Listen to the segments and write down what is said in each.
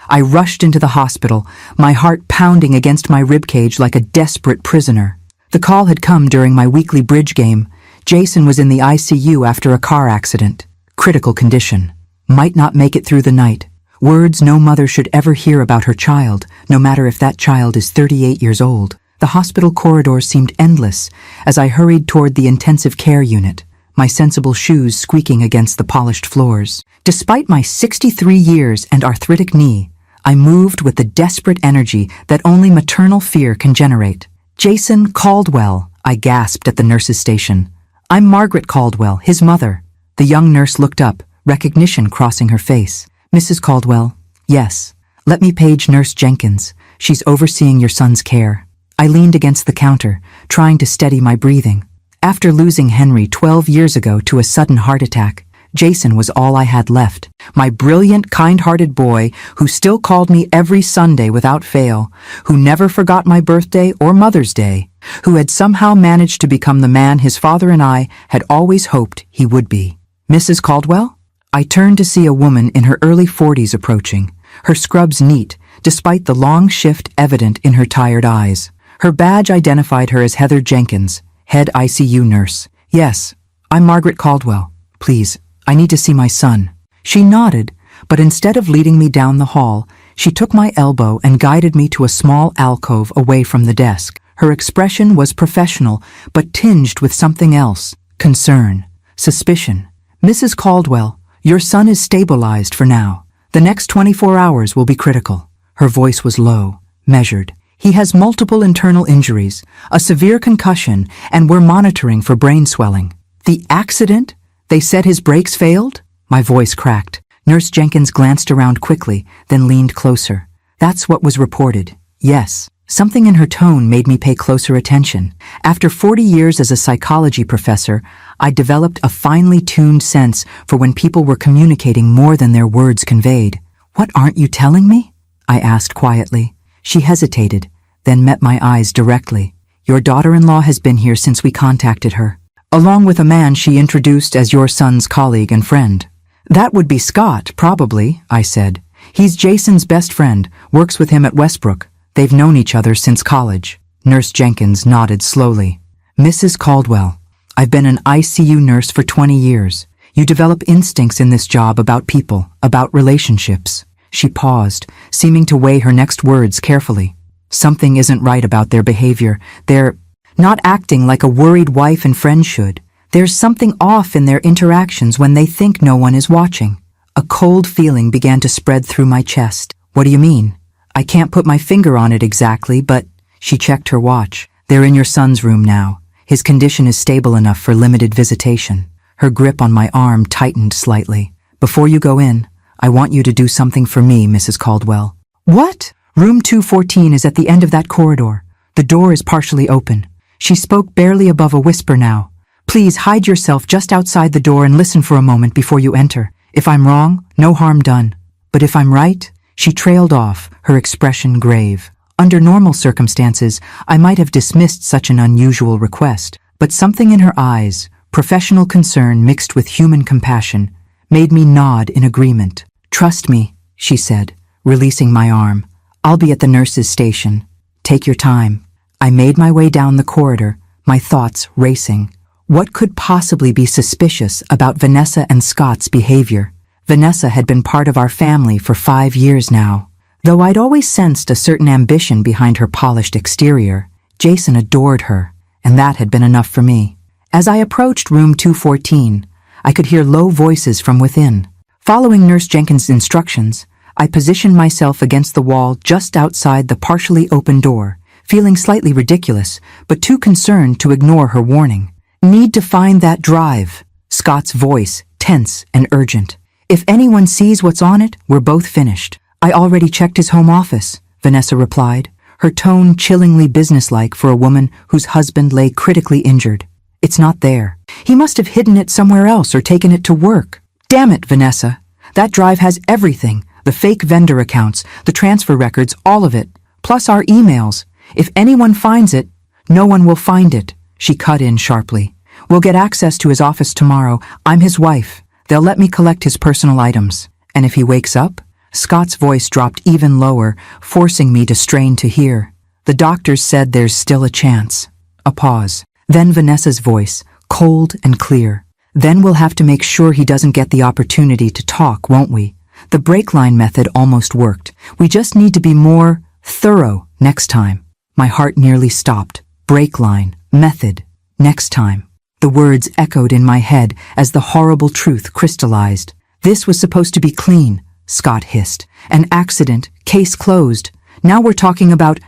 I rushed into the hospital, my heart pounding against my ribcage like a desperate prisoner. The call had come during my weekly bridge game. Jason was in the ICU after a car accident. Critical condition. Might not make it through the night. Words no mother should ever hear about her child, no matter if that child is 38 years old. The hospital corridors seemed endless as I hurried toward the intensive care unit, my sensible shoes squeaking against the polished floors. Despite my 63 years and arthritic knee, I moved with the desperate energy that only maternal fear can generate. "Jason Caldwell," I gasped at the nurse's station. "I'm Margaret Caldwell, his mother." The young nurse looked up, recognition crossing her face. "Mrs. Caldwell?" "Yes. Let me page Nurse Jenkins. She's overseeing your son's care." I leaned against the counter, trying to steady my breathing. After losing Henry 12 years ago to a sudden heart attack, Jason was all I had left. My brilliant, kind-hearted boy who still called me every Sunday without fail, who never forgot my birthday or Mother's Day, who had somehow managed to become the man his father and I had always hoped he would be. "Mrs. Caldwell?" I turned to see a woman in her early 40s approaching, her scrubs neat, despite the long shift evident in her tired eyes. Her badge identified her as Heather Jenkins, head ICU nurse. "Yes, I'm Margaret Caldwell. Please, I need to see my son." She nodded, but instead of leading me down the hall, she took my elbow and guided me to a small alcove away from the desk. Her expression was professional, but tinged with something else: concern, suspicion. "Mrs. Caldwell, your son is stabilized for now. The next 24 hours will be critical." Her voice was low, measured. "He has multiple internal injuries, a severe concussion, and we're monitoring for brain swelling." "The accident? They said his brakes failed?" My voice cracked. Nurse Jenkins glanced around quickly, then leaned closer. "That's what was reported. Yes." Something in her tone made me pay closer attention. After 40 years as a psychology professor, I developed a finely tuned sense for when people were communicating more than their words conveyed. "What aren't you telling me?" I asked quietly. She hesitated, then met my eyes directly. "Your daughter-in-law has been here since we contacted her, along with a man she introduced as your son's colleague and friend." "That would be Scott, probably," I said. "He's Jason's best friend, works with him at Westbrook. They've known each other since college." Nurse Jenkins nodded slowly. "Mrs. Caldwell, I've been an ICU nurse for 20 years. You develop instincts in this job about people, about relationships." She paused, seeming to weigh her next words carefully. "Something isn't right about their behavior. They're not acting like a worried wife and friend should. There's something off in their interactions when they think no one is watching." A cold feeling began to spread through my chest. "What do you mean?" "I can't put my finger on it exactly, but—" She checked her watch. "They're in your son's room now. His condition is stable enough for limited visitation." Her grip on my arm tightened slightly. "Before you go in, I want you to do something for me, Mrs. Caldwell." "What?" "Room 214 is at the end of that corridor. The door is partially open." She spoke barely above a whisper now. "Please hide yourself just outside the door and listen for a moment before you enter. If I'm wrong, no harm done. But if I'm right—" She trailed off, her expression grave. Under normal circumstances, I might have dismissed such an unusual request, but something in her eyes, professional concern mixed with human compassion, made me nod in agreement. "Trust me," she said, releasing my arm. "I'll be at the nurse's station. Take your time." I made my way down the corridor, my thoughts racing. What could possibly be suspicious about Vanessa and Scott's behavior? Vanessa had been part of our family for 5 years now. Though I'd always sensed a certain ambition behind her polished exterior, Jason adored her, and that had been enough for me. As I approached room 214, I could hear low voices from within. Following Nurse Jenkins' instructions, I positioned myself against the wall just outside the partially open door, feeling slightly ridiculous, but too concerned to ignore her warning. "Need to find that drive." Scott's voice, tense and urgent. "If anyone sees what's on it, we're both finished." "I already checked his home office," Vanessa replied, her tone chillingly businesslike for a woman whose husband lay critically injured. "It's not there. He must have hidden it somewhere else or taken it to work." "Damn it, Vanessa. That drive has everything. The fake vendor accounts, the transfer records, all of it. Plus our emails. If anyone finds it, no one will find it." She cut in sharply. "We'll get access to his office tomorrow. I'm his wife. They'll let me collect his personal items. And if he wakes up, Scott's voice dropped even lower, forcing me to strain to hear. The doctors said there's still a chance. A pause. Then Vanessa's voice, cold and clear. Then we'll have to make sure he doesn't get the opportunity to talk, won't we? The break line method almost worked. We just need to be more thorough next time. My heart nearly stopped. Break line, method, next time. The words echoed in my head as the horrible truth crystallized. This was supposed to be clean, Scott hissed. An accident, case closed. Now we're talking about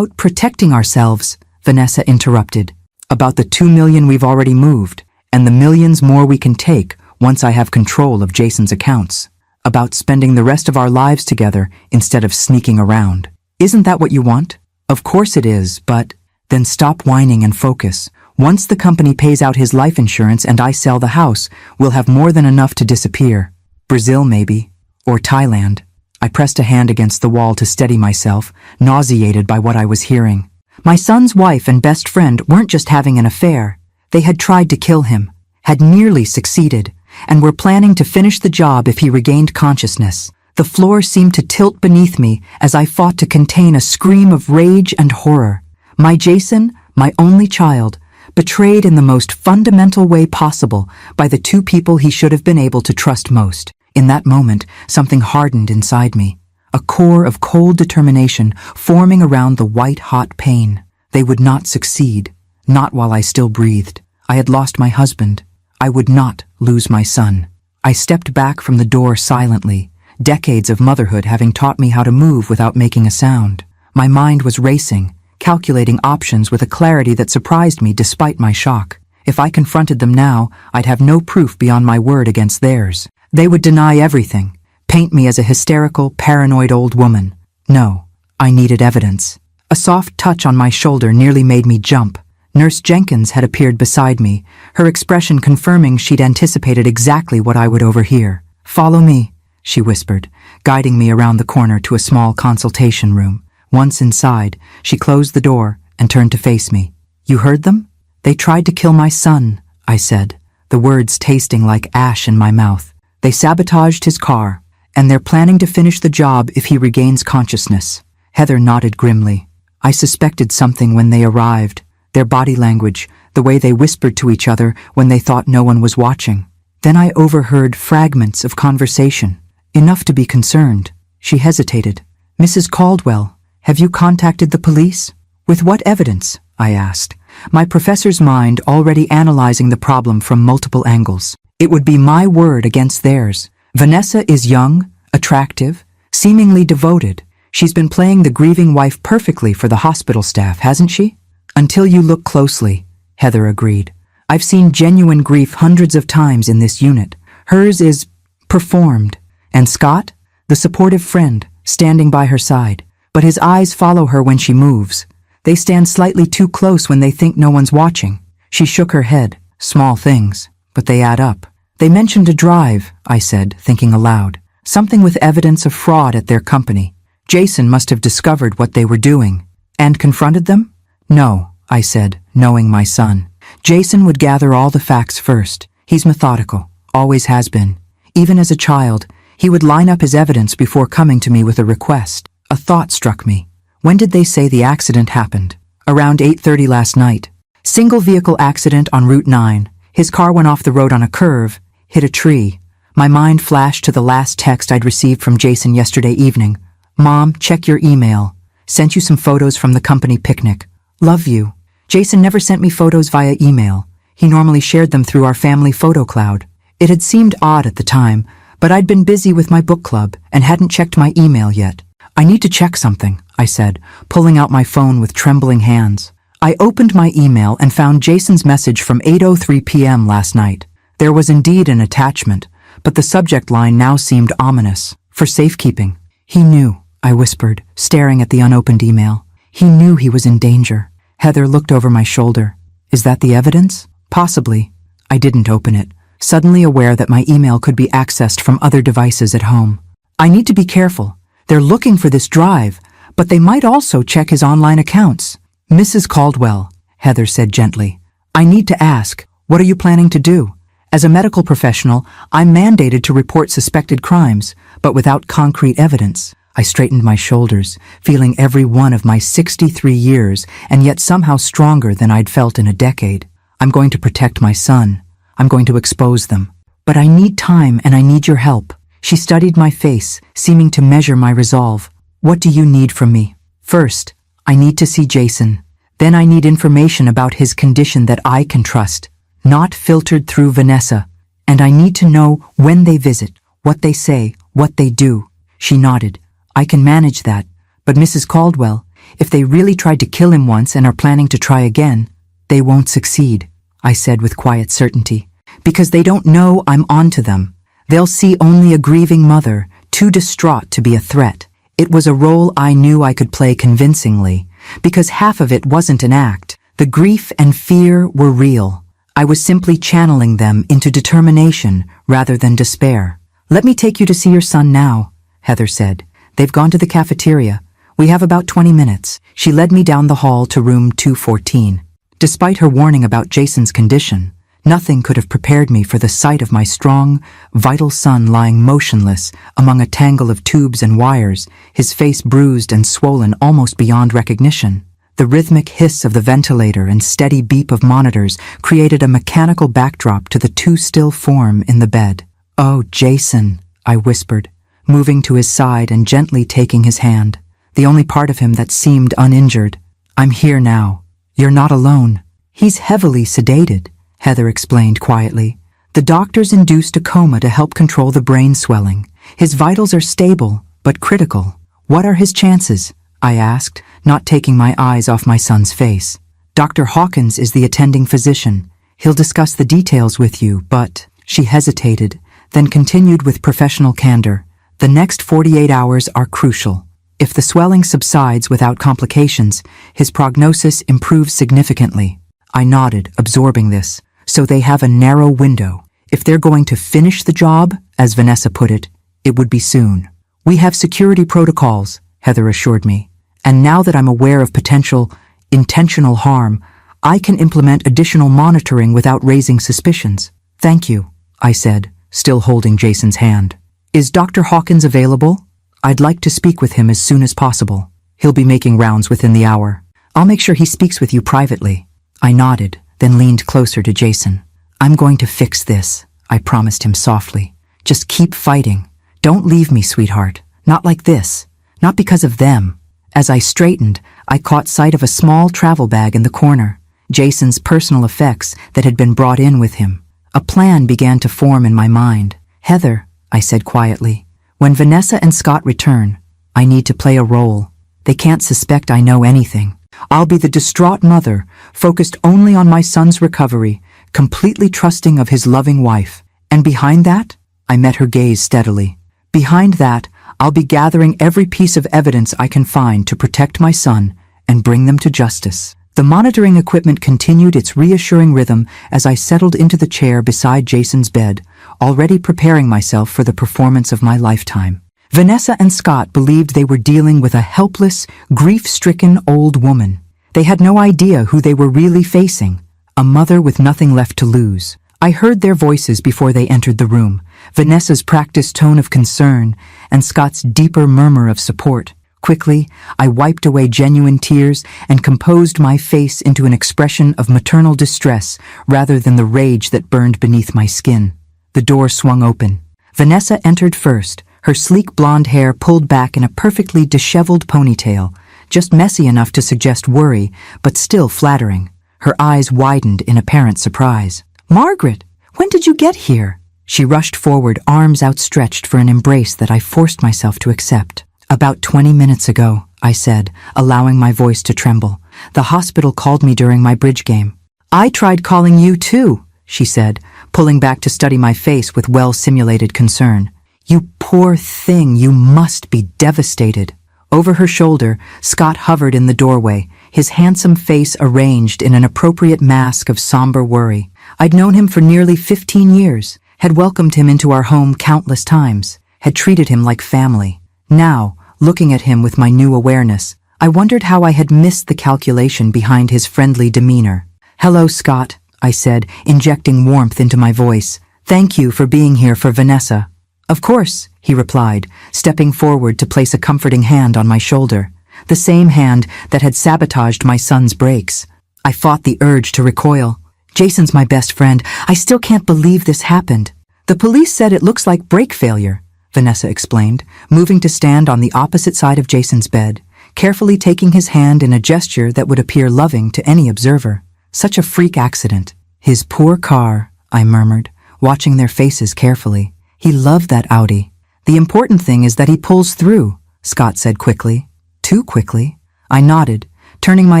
protecting ourselves, Vanessa interrupted. About the 2 million we've already moved, and the millions more we can take once I have control of Jason's accounts. About spending the rest of our lives together instead of sneaking around. Isn't that what you want? Of course it is, but then stop whining and focus. Once the company pays out his life insurance and I sell the house, we'll have more than enough to disappear. Brazil, maybe. Or Thailand. I pressed a hand against the wall to steady myself, nauseated by what I was hearing. My son's wife and best friend weren't just having an affair. They had tried to kill him, had nearly succeeded, and were planning to finish the job if he regained consciousness. The floor seemed to tilt beneath me as I fought to contain a scream of rage and horror. My Jason, my only child, betrayed in the most fundamental way possible by the two people he should have been able to trust most. In that moment, something hardened inside me, a core of cold determination forming around the white-hot pain. They would not succeed, not while I still breathed. I had lost my husband. I would not lose my son. I stepped back from the door silently, decades of motherhood having taught me how to move without making a sound. My mind was racing, calculating options with a clarity that surprised me despite my shock. If I confronted them now, I'd have no proof beyond my word against theirs. They would deny everything, paint me as a hysterical, paranoid old woman. No, I needed evidence. A soft touch on my shoulder nearly made me jump. Nurse Jenkins had appeared beside me, her expression confirming she'd anticipated exactly what I would overhear. "Follow me," she whispered, guiding me around the corner to a small consultation room. Once inside, she closed the door and turned to face me. "You heard them? They tried to kill my son," I said, the words tasting like ash in my mouth. "They sabotaged his car, and they're planning to finish the job if he regains consciousness." Heather nodded grimly. I suspected something when they arrived. Their body language, the way they whispered to each other when they thought no one was watching. Then I overheard fragments of conversation, enough to be concerned. She hesitated. "Mrs. Caldwell, have you contacted the police?" "With what evidence?" I asked, my professor's mind already analyzing the problem from multiple angles. It would be my word against theirs. Vanessa is young, attractive, seemingly devoted. She's been playing the grieving wife perfectly for the hospital staff, hasn't she? "Until you look closely," Heather agreed. "I've seen genuine grief hundreds of times in this unit. Hers is performed. And Scott? The supportive friend, standing by her side. But his eyes follow her when she moves. They stand slightly too close when they think no one's watching." She shook her head. "Small things, but they add up." "They mentioned a drive," I said, thinking aloud. "Something with evidence of fraud at their company. Jason must have discovered what they were doing." "And confronted them?" "No," I said, knowing my son. "Jason would gather all the facts first. He's methodical, always has been. Even as a child, he would line up his evidence before coming to me with a request." A thought struck me. When did they say the accident happened? "Around 8:30 last night. Single vehicle accident on Route 9. His car went off the road on a curve, hit a tree." My mind flashed to the last text I'd received from Jason yesterday evening. "Mom, check your email. Sent you some photos from the company picnic. Love you." Jason never sent me photos via email. He normally shared them through our family photo cloud. It had seemed odd at the time, but I'd been busy with my book club and hadn't checked my email yet. "I need to check something," I said, pulling out my phone with trembling hands. I opened my email and found Jason's message from 8:03 p.m. last night. There was indeed an attachment, but the subject line now seemed ominous. "For safekeeping." "He knew," I whispered, staring at the unopened email. "He knew he was in danger." Heather looked over my shoulder. "Is that the evidence?" "Possibly." I didn't open it, suddenly aware that my email could be accessed from other devices at home. "I need to be careful. They're looking for this drive, but they might also check his online accounts." "Mrs. Caldwell," Heather said gently, "I need to ask, what are you planning to do? As a medical professional, I'm mandated to report suspected crimes, but without concrete evidence. I straightened my shoulders, feeling every one of my 63 years, and yet somehow stronger than I'd felt in a decade. I'm going to protect my son. I'm going to expose them. But I need time and I need your help. She studied my face, seeming to measure my resolve. What do you need from me? First, I need to see Jason. Then I need information about his condition that I can trust, not filtered through Vanessa. And I need to know when they visit, what they say, what they do. She nodded. I can manage that. But Mrs. Caldwell, if they really tried to kill him once and are planning to try again, they won't succeed, I said with quiet certainty. Because they don't know I'm onto them. They'll see only a grieving mother, too distraught to be a threat. It was a role I knew I could play convincingly, because half of it wasn't an act. The grief and fear were real. I was simply channeling them into determination rather than despair. Let me take you to see your son now, Heather said. They've gone to the cafeteria. We have about 20 minutes. She led me down the hall to room 214. Despite her warning about Jason's condition, nothing could have prepared me for the sight of my strong, vital son lying motionless among a tangle of tubes and wires, his face bruised and swollen almost beyond recognition. The rhythmic hiss of the ventilator and steady beep of monitors created a mechanical backdrop to the too still form in the bed. "Oh, Jason," I whispered, moving to his side and gently taking his hand, the only part of him that seemed uninjured. "I'm here now. You're not alone." "He's heavily sedated," Heather explained quietly. "The doctors induced a coma to help control the brain swelling. His vitals are stable, but critical." "What are his chances?" I asked, not taking my eyes off my son's face. "Dr. Hawkins is the attending physician. He'll discuss the details with you, but—" She hesitated, then continued with professional candor. "The next 48 hours are crucial. If the swelling subsides without complications, his prognosis improves significantly." I nodded, absorbing this. So they have a narrow window. If they're going to finish the job, as Vanessa put it would be soon. "We have security protocols," Heather assured me. "And now that I'm aware of potential, intentional harm, I can implement additional monitoring without raising suspicions." "Thank you," I said, still holding Jason's hand. "Is Dr. Hawkins available? I'd like to speak with him as soon as possible. He'll be making rounds within the hour. I'll make sure he speaks with you privately." I nodded, then leaned closer to Jason. "I'm going to fix this," I promised him softly. "Just keep fighting. Don't leave me, sweetheart. Not like this. Not because of them." As I straightened, I caught sight of a small travel bag in the corner, Jason's personal effects that had been brought in with him. A plan began to form in my mind. "Heather," I said quietly, "when Vanessa and Scott return, I need to play a role. They can't suspect I know anything. I'll be the distraught mother, focused only on my son's recovery, completely trusting of his loving wife. And behind that," I met her gaze steadily, "behind that, I'll be gathering every piece of evidence I can find to protect my son and bring them to justice." The monitoring equipment continued its reassuring rhythm as I settled into the chair beside Jason's bed, already preparing myself for the performance of my lifetime. Vanessa and Scott believed they were dealing with a helpless, grief-stricken old woman. They had no idea who they were really facing, a mother with nothing left to lose. I heard their voices before they entered the room, Vanessa's practiced tone of concern and Scott's deeper murmur of support. Quickly, I wiped away genuine tears and composed my face into an expression of maternal distress rather than the rage that burned beneath my skin. The door swung open. Vanessa entered first, her sleek blonde hair pulled back in a perfectly disheveled ponytail, just messy enough to suggest worry, but still flattering. Her eyes widened in apparent surprise. "Margaret, when did you get here?" She rushed forward, arms outstretched for an embrace that I forced myself to accept. "About 20 minutes ago," I said, allowing my voice to tremble. "The hospital called me during my bridge game." "I tried calling you too," she said, pulling back to study my face with well-simulated concern. "You poor thing, you must be devastated." Over her shoulder, Scott hovered in the doorway, his handsome face arranged in an appropriate mask of somber worry. I'd known him for nearly 15 years, had welcomed him into our home countless times, had treated him like family. Now, looking at him with my new awareness, I wondered how I had missed the calculation behind his friendly demeanor. "Hello, Scott," I said, injecting warmth into my voice. Thank you for being here for Vanessa. Of course, he replied, stepping forward to place a comforting hand on my shoulder, the same hand that had sabotaged my son's brakes. I fought the urge to recoil. Jason's my best friend. I still can't believe this happened. The police said it looks like brake failure, Vanessa explained, moving to stand on the opposite side of Jason's bed, carefully taking his hand in a gesture that would appear loving to any observer. Such a freak accident. His poor car, I murmured, watching their faces carefully. He loved that Audi. The important thing is that he pulls through, Scott said quickly. Too quickly. I nodded, turning my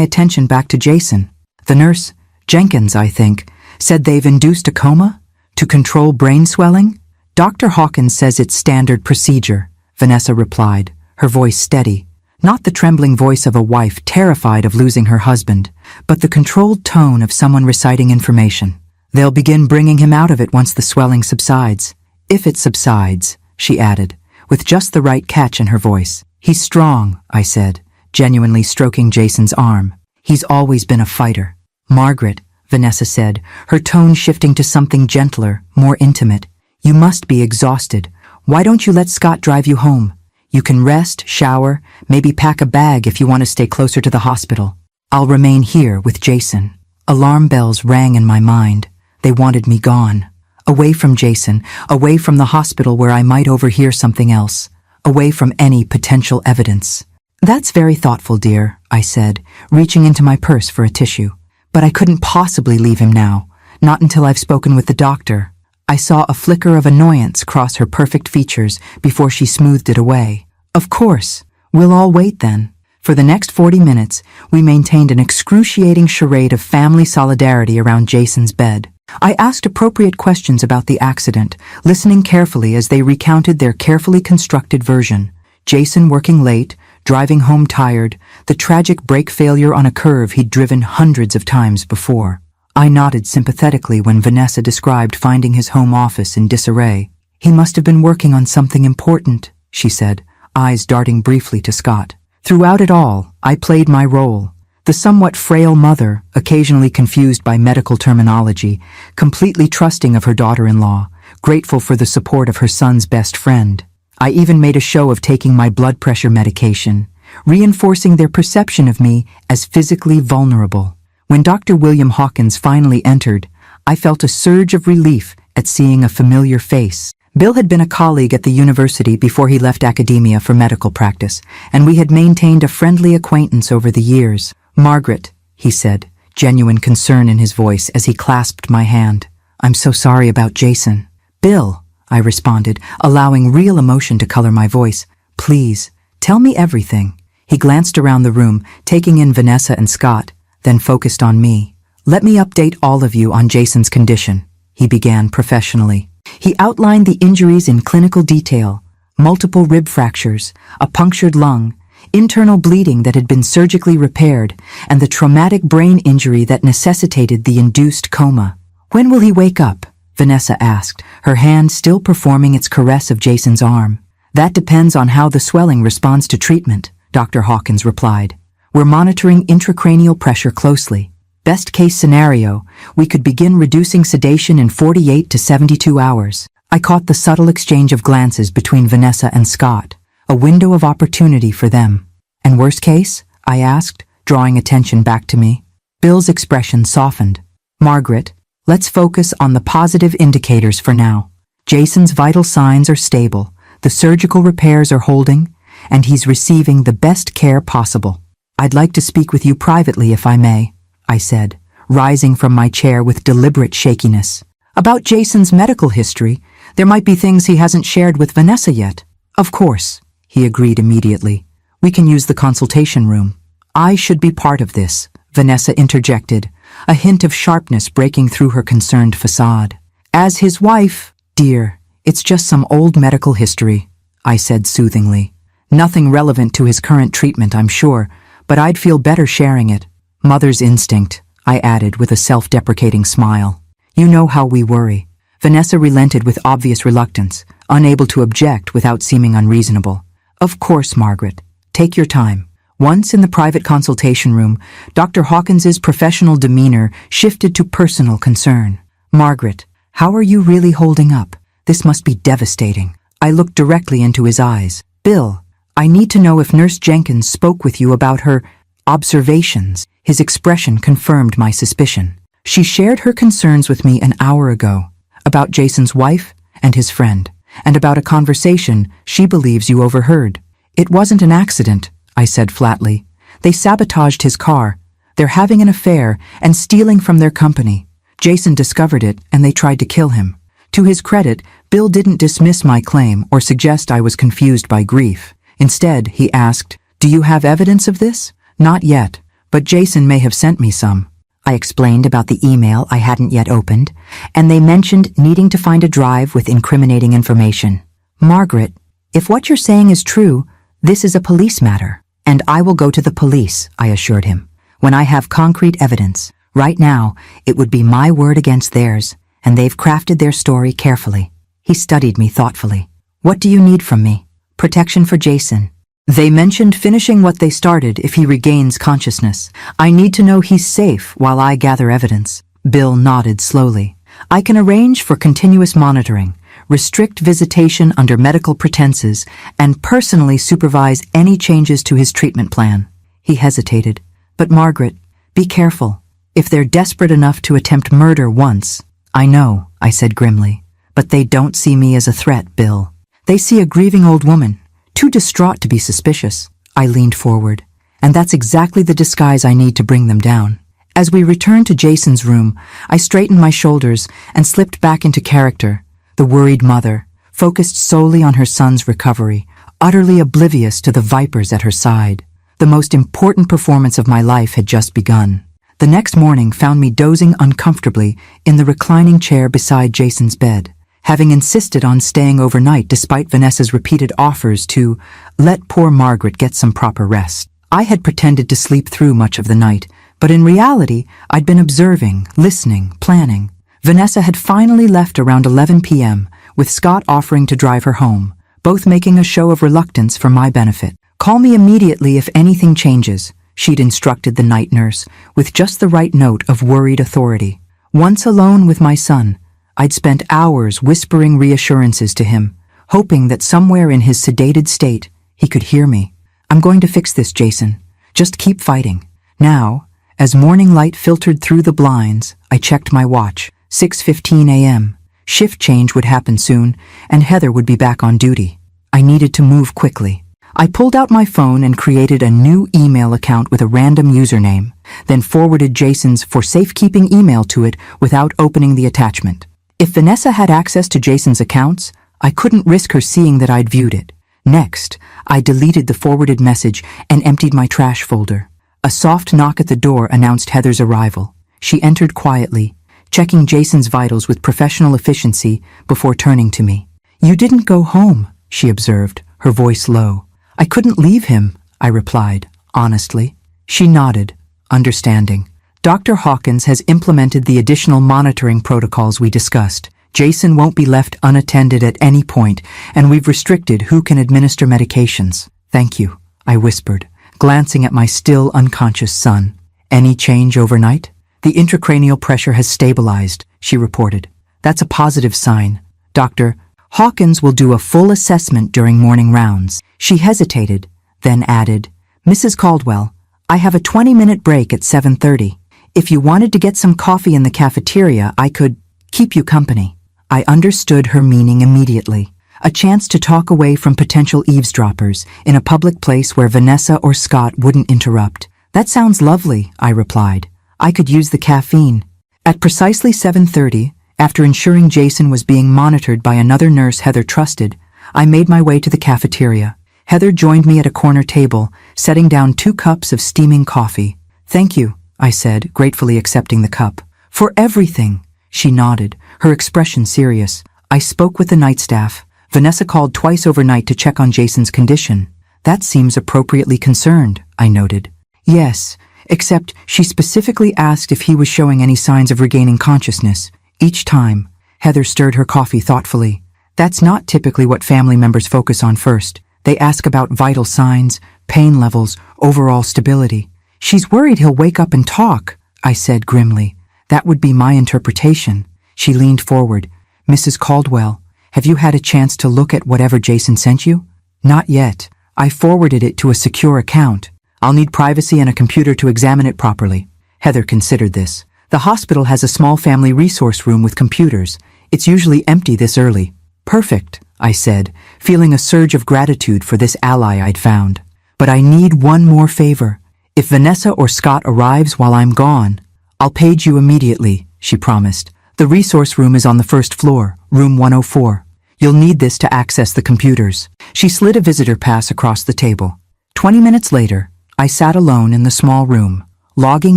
attention back to Jason. The nurse, Jenkins, I think, said they've induced a coma? To control brain swelling? Dr. Hawkins says it's standard procedure, Vanessa replied, her voice steady. Not the trembling voice of a wife terrified of losing her husband, but the controlled tone of someone reciting information. They'll begin bringing him out of it once the swelling subsides. If it subsides, she added, with just the right catch in her voice. He's strong, I said, genuinely stroking Jason's arm. He's always been a fighter. Margaret, Vanessa said, her tone shifting to something gentler, more intimate. You must be exhausted. Why don't you let Scott drive you home? You can rest, shower, maybe pack a bag if you want to stay closer to the hospital. I'll remain here with Jason. Alarm bells rang in my mind. They wanted me gone. Away from Jason, away from the hospital where I might overhear something else, away from any potential evidence. That's very thoughtful, dear, I said, reaching into my purse for a tissue. But I couldn't possibly leave him now, not until I've spoken with the doctor. I saw a flicker of annoyance cross her perfect features before she smoothed it away. Of course, we'll all wait then. For the next 40 minutes, we maintained an excruciating charade of family solidarity around Jason's bed. I asked appropriate questions about the accident, listening carefully as they recounted their carefully constructed version. Jason working late, driving home tired, the tragic brake failure on a curve he'd driven hundreds of times before. I nodded sympathetically when Vanessa described finding his home office in disarray. He must have been working on something important, she said, eyes darting briefly to Scott. Throughout it all, I played my role. The somewhat frail mother, occasionally confused by medical terminology, completely trusting of her daughter-in-law, grateful for the support of her son's best friend. I even made a show of taking my blood pressure medication, reinforcing their perception of me as physically vulnerable. When Dr. William Hawkins finally entered, I felt a surge of relief at seeing a familiar face. Bill had been a colleague at the university before he left academia for medical practice, and we had maintained a friendly acquaintance over the years. Margaret, he said, genuine concern in his voice as he clasped my hand. I'm so sorry about Jason. Bill, I responded, allowing real emotion to color my voice. Please, tell me everything. He glanced around the room, taking in Vanessa and Scott, then focused on me. Let me update all of you on Jason's condition, he began professionally. He outlined the injuries in clinical detail: multiple rib fractures, a punctured lung, internal bleeding that had been surgically repaired, and the traumatic brain injury that necessitated the induced coma. When will he wake up? Vanessa asked, her hand still performing its caress of Jason's arm. That depends on how the swelling responds to treatment, Dr. Hawkins replied. We're monitoring intracranial pressure closely. Best case scenario, we could begin reducing sedation in 48 to 72 hours. I caught the subtle exchange of glances between Vanessa and Scott, a window of opportunity for them. And worst case? I asked, drawing attention back to me. Bill's expression softened. Margaret, let's focus on the positive indicators for now. Jason's vital signs are stable, the surgical repairs are holding, and he's receiving the best care possible. I'd like to speak with you privately if I may, I said, rising from my chair with deliberate shakiness. About Jason's medical history, there might be things he hasn't shared with Vanessa yet. Of course, he agreed immediately. We can use the consultation room. I should be part of this, Vanessa interjected, a hint of sharpness breaking through her concerned facade. As his wife, dear, it's just some old medical history, I said soothingly. Nothing relevant to his current treatment, I'm sure, but I'd feel better sharing it. Mother's instinct, I added with a self-deprecating smile. You know how we worry. Vanessa relented with obvious reluctance, unable to object without seeming unreasonable. Of course, Margaret. Take your time. Once in the private consultation room, Dr. Hawkins's professional demeanor shifted to personal concern. "Margaret, how are you really holding up? This must be devastating." I looked directly into his eyes. "Bill, I need to know if Nurse Jenkins spoke with you about her observations." His expression confirmed my suspicion. "She shared her concerns with me an hour ago, about Jason's wife and his friend, and about a conversation she believes you overheard." "It wasn't an accident," I said flatly. "They sabotaged his car. They're having an affair and stealing from their company. Jason discovered it and they tried to kill him." To his credit, Bill didn't dismiss my claim or suggest I was confused by grief. Instead, he asked, "Do you have evidence of this?" "Not yet, but Jason may have sent me some." I explained about the email I hadn't yet opened, and they mentioned needing to find a drive with incriminating information. "Margaret, if what you're saying is true, this is a police matter, and I will go to the police," I assured him, "when I have concrete evidence. Right now, it would be my word against theirs, and they've crafted their story carefully." He studied me thoughtfully. "What do you need from me?" "Protection for Jason. They mentioned finishing what they started if he regains consciousness. I need to know he's safe while I gather evidence." Bill nodded slowly. "I can arrange for continuous monitoring, restrict visitation under medical pretenses, and personally supervise any changes to his treatment plan." He hesitated. "But Margaret, be careful. If they're desperate enough to attempt murder once—" "I know," I said grimly. "But they don't see me as a threat, Bill. They see a grieving old woman, too distraught to be suspicious." I leaned forward. "And that's exactly the disguise I need to bring them down." As we returned to Jason's room, I straightened my shoulders and slipped back into character, the worried mother, focused solely on her son's recovery, utterly oblivious to the vipers at her side. The most important performance of my life had just begun. The next morning found me dozing uncomfortably in the reclining chair beside Jason's bed, having insisted on staying overnight despite Vanessa's repeated offers to let poor Margaret get some proper rest. I had pretended to sleep through much of the night, but in reality, I'd been observing, listening, planning. Vanessa had finally left around 11 p.m., with Scott offering to drive her home, both making a show of reluctance for my benefit. "Call me immediately if anything changes," she'd instructed the night nurse, with just the right note of worried authority. Once alone with my son, I'd spent hours whispering reassurances to him, hoping that somewhere in his sedated state, he could hear me. "I'm going to fix this, Jason. Just keep fighting." Now, as morning light filtered through the blinds, I checked my watch. 6:15 a.m. Shift change would happen soon, and Heather would be back on duty. I needed to move quickly. I pulled out my phone and created a new email account with a random username, then forwarded Jason's for safekeeping email to it without opening the attachment. If Vanessa had access to Jason's accounts, I couldn't risk her seeing that I'd viewed it. Next, I deleted the forwarded message and emptied my trash folder. A soft knock at the door announced Heather's arrival. She entered quietly, checking Jason's vitals with professional efficiency before turning to me. "You didn't go home," she observed, her voice low. "I couldn't leave him," I replied, honestly. She nodded, understanding. "Dr. Hawkins has implemented the additional monitoring protocols we discussed. Jason won't be left unattended at any point, and we've restricted who can administer medications." "Thank you," I whispered, glancing at my still unconscious son. "Any change overnight?" "The intracranial pressure has stabilized," she reported. "That's a positive sign. Dr. Hawkins will do a full assessment during morning rounds." She hesitated, then added, "Mrs. Caldwell, I have a 20-minute break at 7:30. If you wanted to get some coffee in the cafeteria, I could keep you company." I understood her meaning immediately. A chance to talk away from potential eavesdroppers in a public place where Vanessa or Scott wouldn't interrupt. "That sounds lovely," I replied. "I could use the caffeine." At precisely 7:30, after ensuring Jason was being monitored by another nurse Heather trusted, I made my way to the cafeteria. Heather joined me at a corner table, setting down 2 cups of steaming coffee. "Thank you," I said, gratefully accepting the cup. "For everything," she nodded, her expression serious. "I spoke with the night staff. Vanessa called twice overnight to check on Jason's condition." "That seems appropriately concerned," I noted. "Yes, except she specifically asked if he was showing any signs of regaining consciousness. Each time." Heather stirred her coffee thoughtfully. "That's not typically what family members focus on first. They ask about vital signs, pain levels, overall stability. She's worried he'll wake up and talk, I said grimly. That would be my interpretation. She leaned forward. Mrs. Caldwell, have you had a chance to look at whatever Jason sent you? Not yet. I forwarded it to a secure account. I'll need privacy and a computer to examine it properly. Heather considered this. The hospital has a small family resource room with computers. It's usually empty this early. Perfect, I said, feeling a surge of gratitude for this ally I'd found. But I need one more favor. If Vanessa or Scott arrives while I'm gone, I'll page you immediately, she promised. The resource room is on the first floor, room 104. You'll need this to access the computers. She slid a visitor pass across the table. 20 minutes later, I sat alone in the small room, logging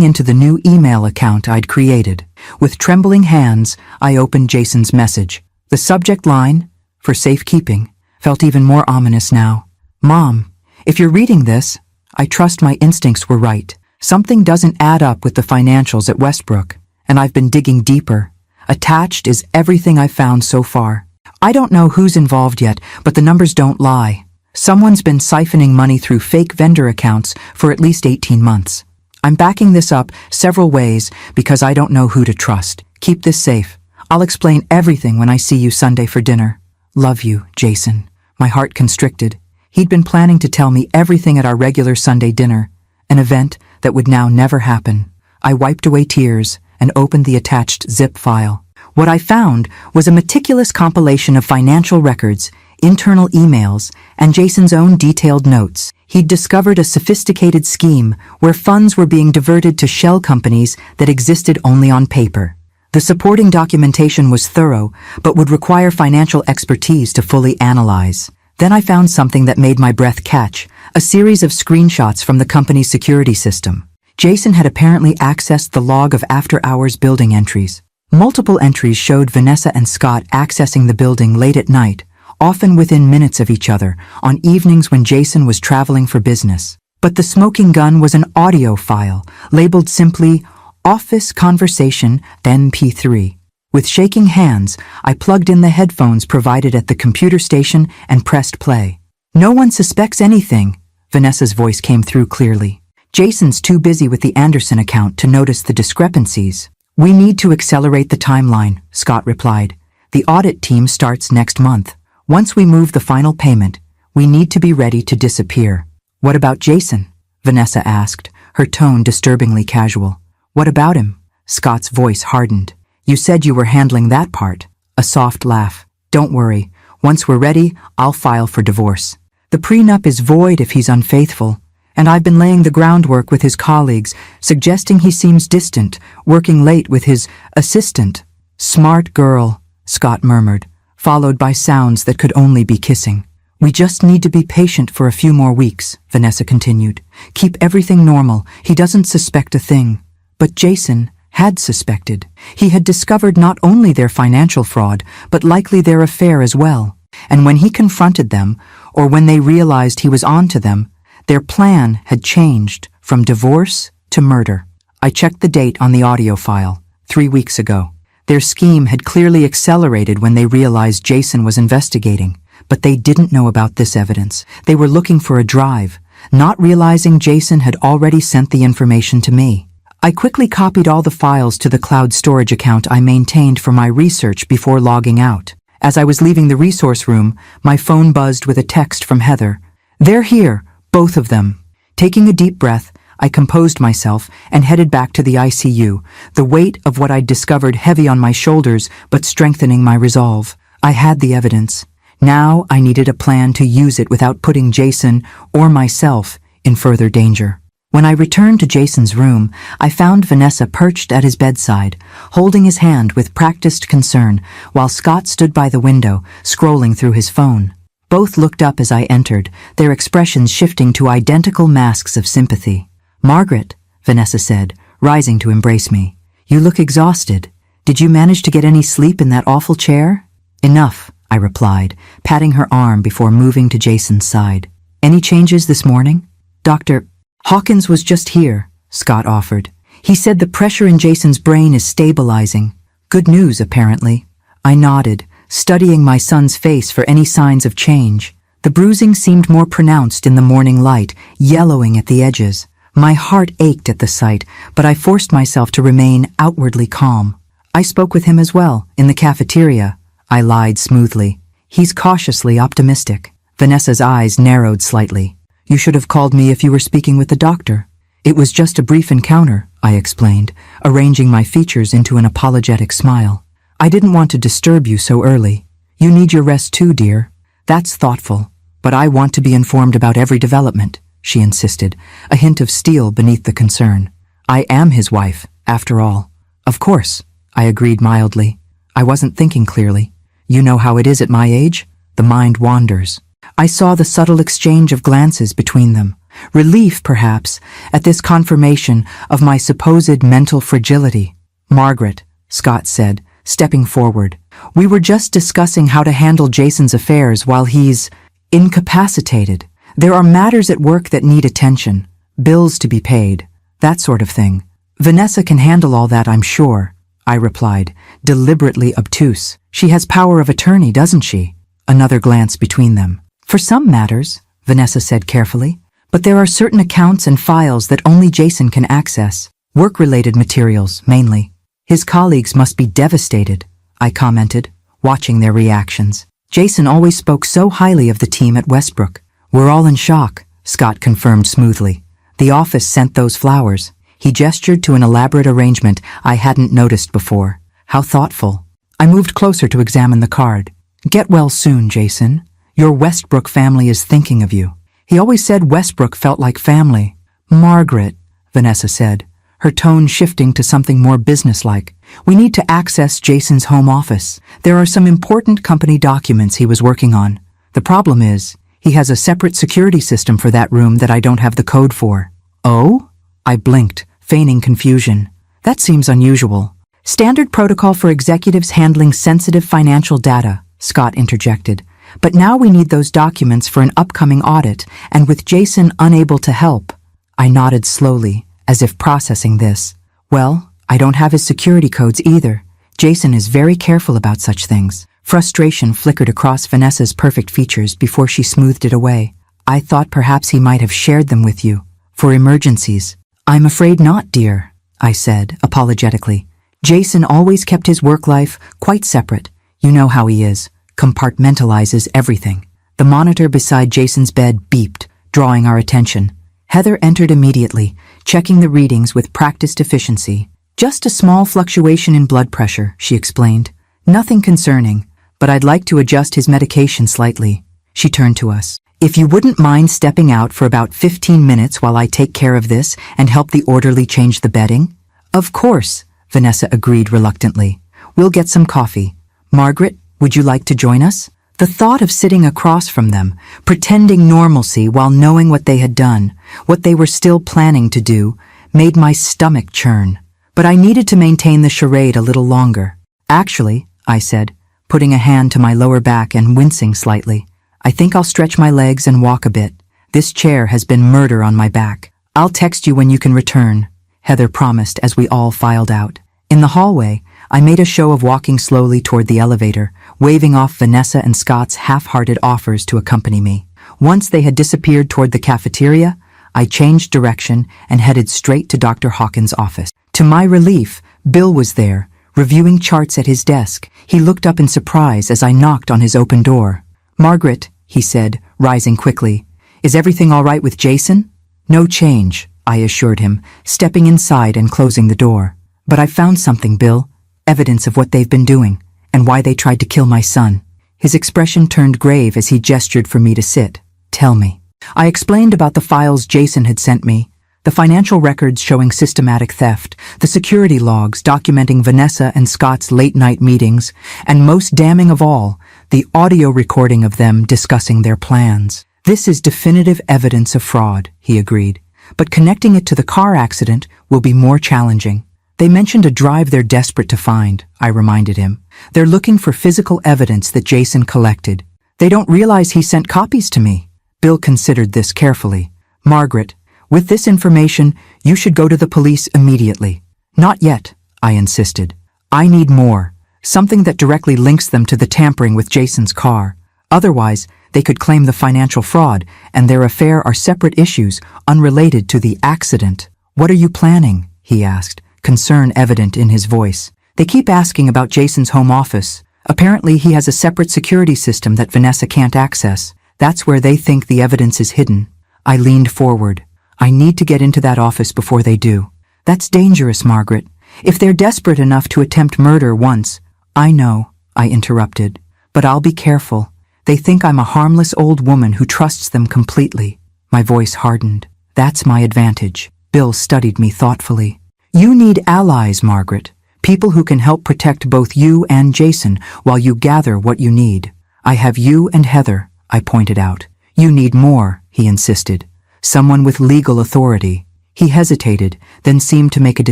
into the new email account I'd created. With trembling hands, I opened Jason's message. The subject line, for safekeeping, felt even more ominous now. Mom, if you're reading this, I trust my instincts were right. Something doesn't add up with the financials at Westbrook, and I've been digging deeper. Attached is everything I've found so far. I don't know who's involved yet, but the numbers don't lie. Someone's been siphoning money through fake vendor accounts for at least 18 months. I'm backing this up several ways because I don't know who to trust. Keep this safe. I'll explain everything when I see you Sunday for dinner. Love you, Jason. My heart constricted. He'd been planning to tell me everything at our regular Sunday dinner, an event that would now never happen. I wiped away tears and opened the attached zip file. What I found was a meticulous compilation of financial records, internal emails, and Jason's own detailed notes. He'd discovered a sophisticated scheme where funds were being diverted to shell companies that existed only on paper. The supporting documentation was thorough, but would require financial expertise to fully analyze. Then I found something that made my breath catch, a series of screenshots from the company's security system. Jason had apparently accessed the log of after-hours building entries. Multiple entries showed Vanessa and Scott accessing the building late at night, often within minutes of each other, on evenings when Jason was traveling for business. But the smoking gun was an audio file, labeled simply Office Conversation MP3. With shaking hands, I plugged in the headphones provided at the computer station and pressed play. No one suspects anything, Vanessa's voice came through clearly. Jason's too busy with the Anderson account to notice the discrepancies. We need to accelerate the timeline, Scott replied. The audit team starts next month. Once we move the final payment, we need to be ready to disappear. What about Jason? Vanessa asked, her tone disturbingly casual. What about him? Scott's voice hardened. You said you were handling that part. A soft laugh. Don't worry. Once we're ready, I'll file for divorce. The prenup is void if he's unfaithful, and I've been laying the groundwork with his colleagues, suggesting he seems distant, working late with his assistant. Smart girl, Scott murmured, followed by sounds that could only be kissing. We just need to be patient for a few more weeks, Vanessa continued. Keep everything normal. He doesn't suspect a thing. But Jason had suspected. He had discovered not only their financial fraud, but likely their affair as well. And when he confronted them, or when they realized he was on to them, their plan had changed from divorce to murder. I checked the date on the audio file, 3 weeks ago. Their scheme had clearly accelerated when they realized Jason was investigating, but they didn't know about this evidence. They were looking for a drive, not realizing Jason had already sent the information to me. I quickly copied all the files to the cloud storage account I maintained for my research before logging out. As I was leaving the resource room, my phone buzzed with a text from Heather. They're here, both of them. Taking a deep breath, I composed myself and headed back to the ICU, the weight of what I'd discovered heavy on my shoulders but strengthening my resolve. I had the evidence. Now I needed a plan to use it without putting Jason or myself in further danger. When I returned to Jason's room, I found Vanessa perched at his bedside, holding his hand with practiced concern, while Scott stood by the window, scrolling through his phone. Both looked up as I entered, their expressions shifting to identical masks of sympathy. Margaret, Vanessa said, rising to embrace me. You look exhausted. Did you manage to get any sleep in that awful chair? Enough, I replied, patting her arm before moving to Jason's side. Any changes this morning? Dr. Hawkins was just here, Scott offered. He said the pressure in Jason's brain is stabilizing. Good news, apparently. I nodded, studying my son's face for any signs of change. The bruising seemed more pronounced in the morning light, yellowing at the edges. My heart ached at the sight, but I forced myself to remain outwardly calm. I spoke with him as well, in the cafeteria. I lied smoothly. He's cautiously optimistic. Vanessa's eyes narrowed slightly. You should have called me if you were speaking with the doctor. It was just a brief encounter, I explained, arranging my features into an apologetic smile. I didn't want to disturb you so early. You need your rest too, dear. That's thoughtful, but I want to be informed about every development, she insisted, a hint of steel beneath the concern. I am his wife, after all. Of course, I agreed mildly. I wasn't thinking clearly. You know how it is at my age? The mind wanders. I saw the subtle exchange of glances between them. Relief, perhaps, at this confirmation of my supposed mental fragility. Margaret, Scott said, stepping forward. We were just discussing how to handle Jason's affairs while he's incapacitated. There are matters at work that need attention, bills to be paid, that sort of thing. Vanessa can handle all that, I'm sure, I replied, deliberately obtuse. She has power of attorney, doesn't she? Another glance between them. For some matters, Vanessa said carefully, but there are certain accounts and files that only Jason can access. Work-related materials, mainly. His colleagues must be devastated, I commented, watching their reactions. Jason always spoke so highly of the team at Westbrook. We're all in shock, Scott confirmed smoothly. The office sent those flowers. He gestured to an elaborate arrangement I hadn't noticed before. How thoughtful. I moved closer to examine the card. Get well soon, Jason. Your Westbrook family is thinking of you. He always said Westbrook felt like family. Margaret, Vanessa said, her tone shifting to something more businesslike. We need to access Jason's home office. There are some important company documents he was working on. The problem is, he has a separate security system for that room that I don't have the code for. Oh? I blinked, feigning confusion. That seems unusual. Standard protocol for executives handling sensitive financial data, Scott interjected. But now we need those documents for an upcoming audit, and with Jason unable to help. I nodded slowly, as if processing this. Well, I don't have his security codes either. Jason is very careful about such things. Frustration flickered across Vanessa's perfect features before she smoothed it away. I thought perhaps he might have shared them with you, for emergencies. I'm afraid not, dear, I said, apologetically. Jason always kept his work life quite separate. You know how he is. Compartmentalizes everything. The monitor beside Jason's bed beeped, drawing our attention. Heather entered immediately, checking the readings with practiced efficiency. Just a small fluctuation in blood pressure, she explained. Nothing concerning, but I'd like to adjust his medication slightly. She turned to us. If you wouldn't mind stepping out for about 15 minutes while I take care of this and help the orderly change the bedding? Of course, Vanessa agreed reluctantly. We'll get some coffee. Margaret, would you like to join us? The thought of sitting across from them, pretending normalcy while knowing what they had done, what they were still planning to do, made my stomach churn. But I needed to maintain the charade a little longer. Actually, I said, putting a hand to my lower back and wincing slightly, I think I'll stretch my legs and walk a bit. This chair has been murder on my back. I'll text you when you can return, Heather promised as we all filed out. In the hallway, I made a show of walking slowly toward the elevator, waving off Vanessa and Scott's half-hearted offers to accompany me. Once they had disappeared toward the cafeteria, I changed direction and headed straight to Dr. Hawkins' office. To my relief, Bill was there, reviewing charts at his desk. He looked up in surprise as I knocked on his open door. Margaret, he said, rising quickly, is everything all right with Jason? No change, I assured him, stepping inside and closing the door. But I found something, Bill. Evidence of what they've been doing, and why they tried to kill my son. His expression turned grave as he gestured for me to sit. Tell me. I explained about the files Jason had sent me, the financial records showing systematic theft, the security logs documenting Vanessa and Scott's late-night meetings, and most damning of all, the audio recording of them discussing their plans. This is definitive evidence of fraud, he agreed, but connecting it to the car accident will be more challenging. They mentioned a drive they're desperate to find, I reminded him. They're looking for physical evidence that Jason collected. They don't realize he sent copies to me. Bill considered this carefully. Margaret, with this information, you should go to the police immediately. Not yet, I insisted. I need more. Something that directly links them to the tampering with Jason's car. Otherwise, They could claim the financial fraud, and their affair are separate issues, unrelated to the accident. What are you planning? He asked, concern evident in his voice. They keep asking about Jason's home office. Apparently he has a separate security system that Vanessa can't access. That's where they think the evidence is hidden. I leaned forward. I need to get into that office before they do. That's dangerous, Margaret. If they're desperate enough to attempt murder once— I know, I interrupted, but I'll be careful. They think I'm a harmless old woman who trusts them completely. My voice hardened. That's my advantage. Bill studied me thoughtfully. You need allies, Margaret. People who can help protect both you and Jason while you gather what you need. I have you and Heather, I pointed out. You need more, he insisted. Someone with legal authority. He hesitated, then seemed to make a